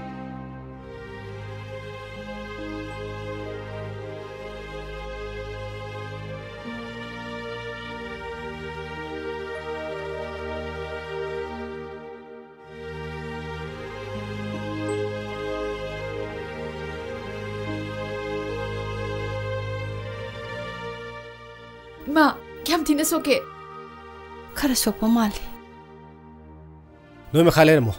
Ma, kaya hindi na soke. Karasok pa mali. Noy me khale mo.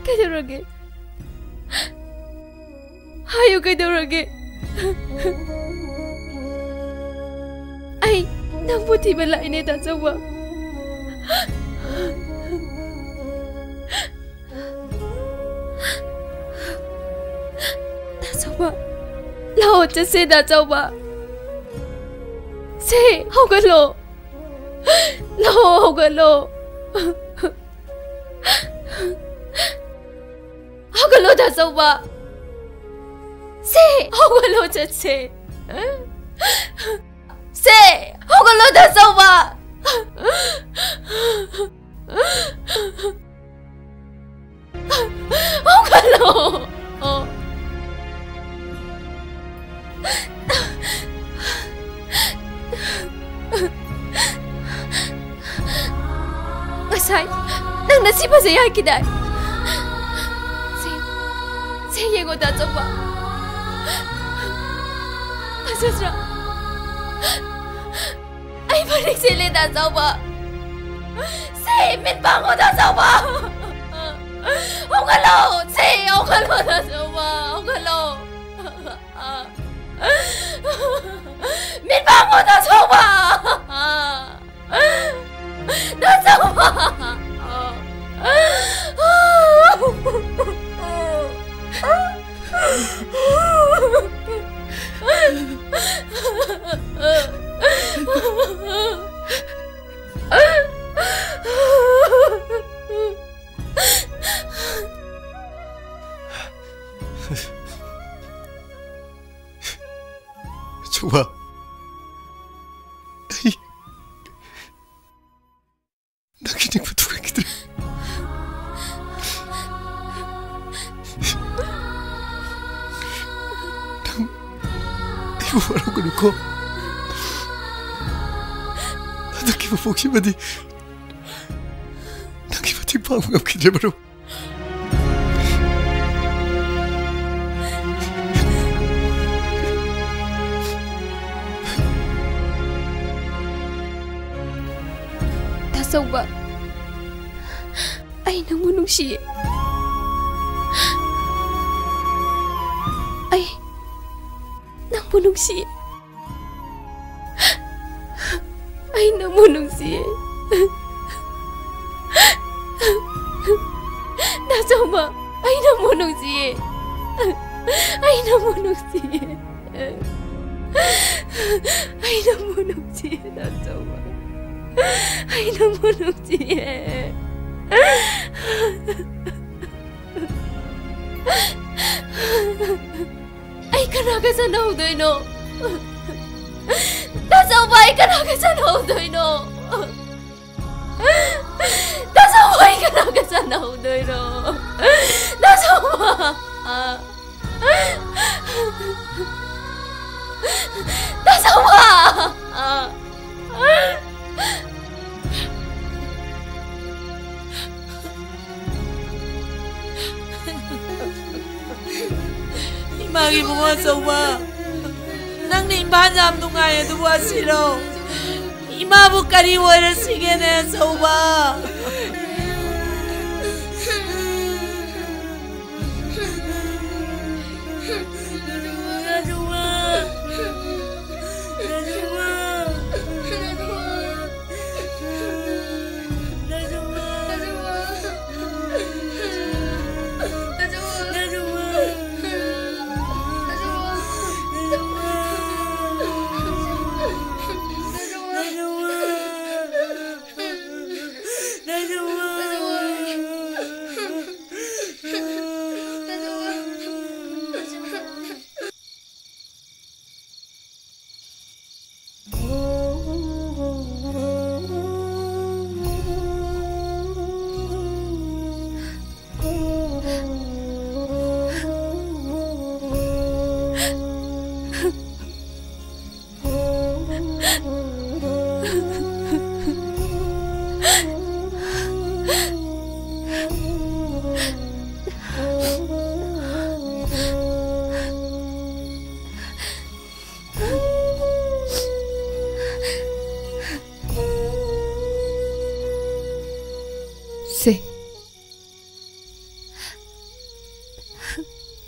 그대로게 하유 그대로게 아이 낭 보티면 라인에 다져와 다져와 라오 쩌세 다져와 세 호글로 라오 호글로 호글로 다져와 세 호글로 쩌세 세 호글로 다져와 호글로 Masay, nang nasiba sa yaki dai. Say yego da zoba. Masasra. Ay balik sila da zoba. Say mit bango da zoba. Ongalo, say ongalo da zoba. Ongalo. Mit bango da zoba. That's over. 좋아. 나 그냥 누가 기다려. 이거 말하고 놓고 나 기분 복심하디 나 기분 뒷방금 기대바로 Soba, ay nang munungsi. Ay nang munungsi. Ay nang munungsi. Na soba, ay nang munungsi. Ay nang munungsi. Ay nang munungsi na soba. Ay naman siya. Ay kanaga sa naudoy no. Nasaway kanaga sa naudoy no. Nasaway kanaga sa naudoy no. Nasawa. Nasawa. Imagi mo sawa. Nang nimbanyam nungay duwa silo. Imabu kariwara sige na sawa.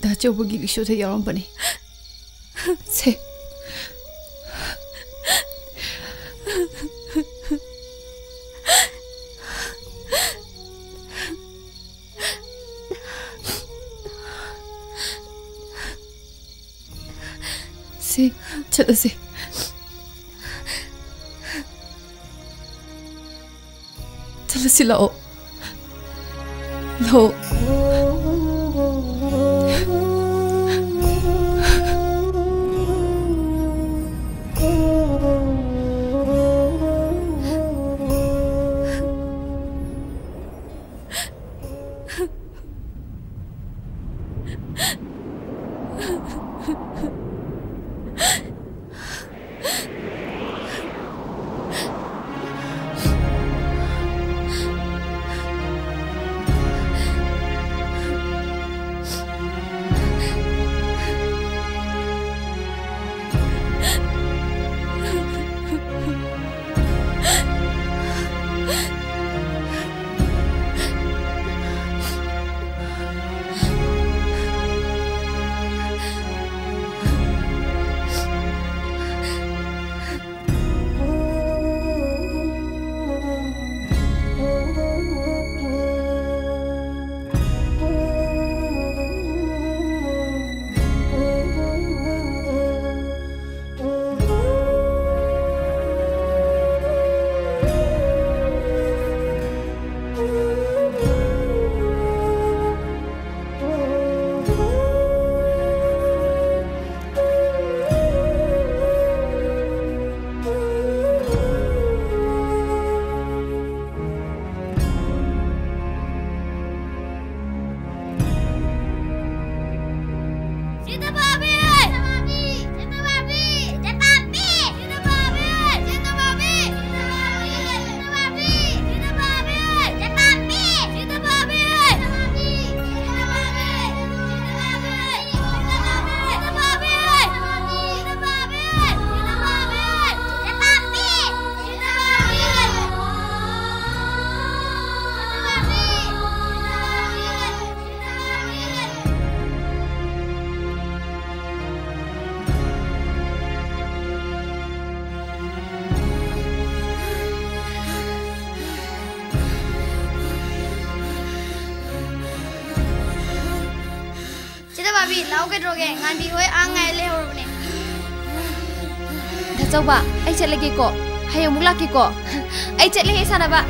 다 저보기 리쇼에 열어보니 세 세 찾아세 찾아세 라오 라오 Lau cái rồi ngan đi hối ang ngày leo rồi nè. Thật sao ba? Anh chạy lagi kok. Hayo mula lagi kok. Anh chạy lagi sana ba?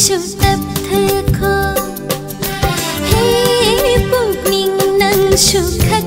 sưu tập thơ khó hé buộc mình nâng sưu khắc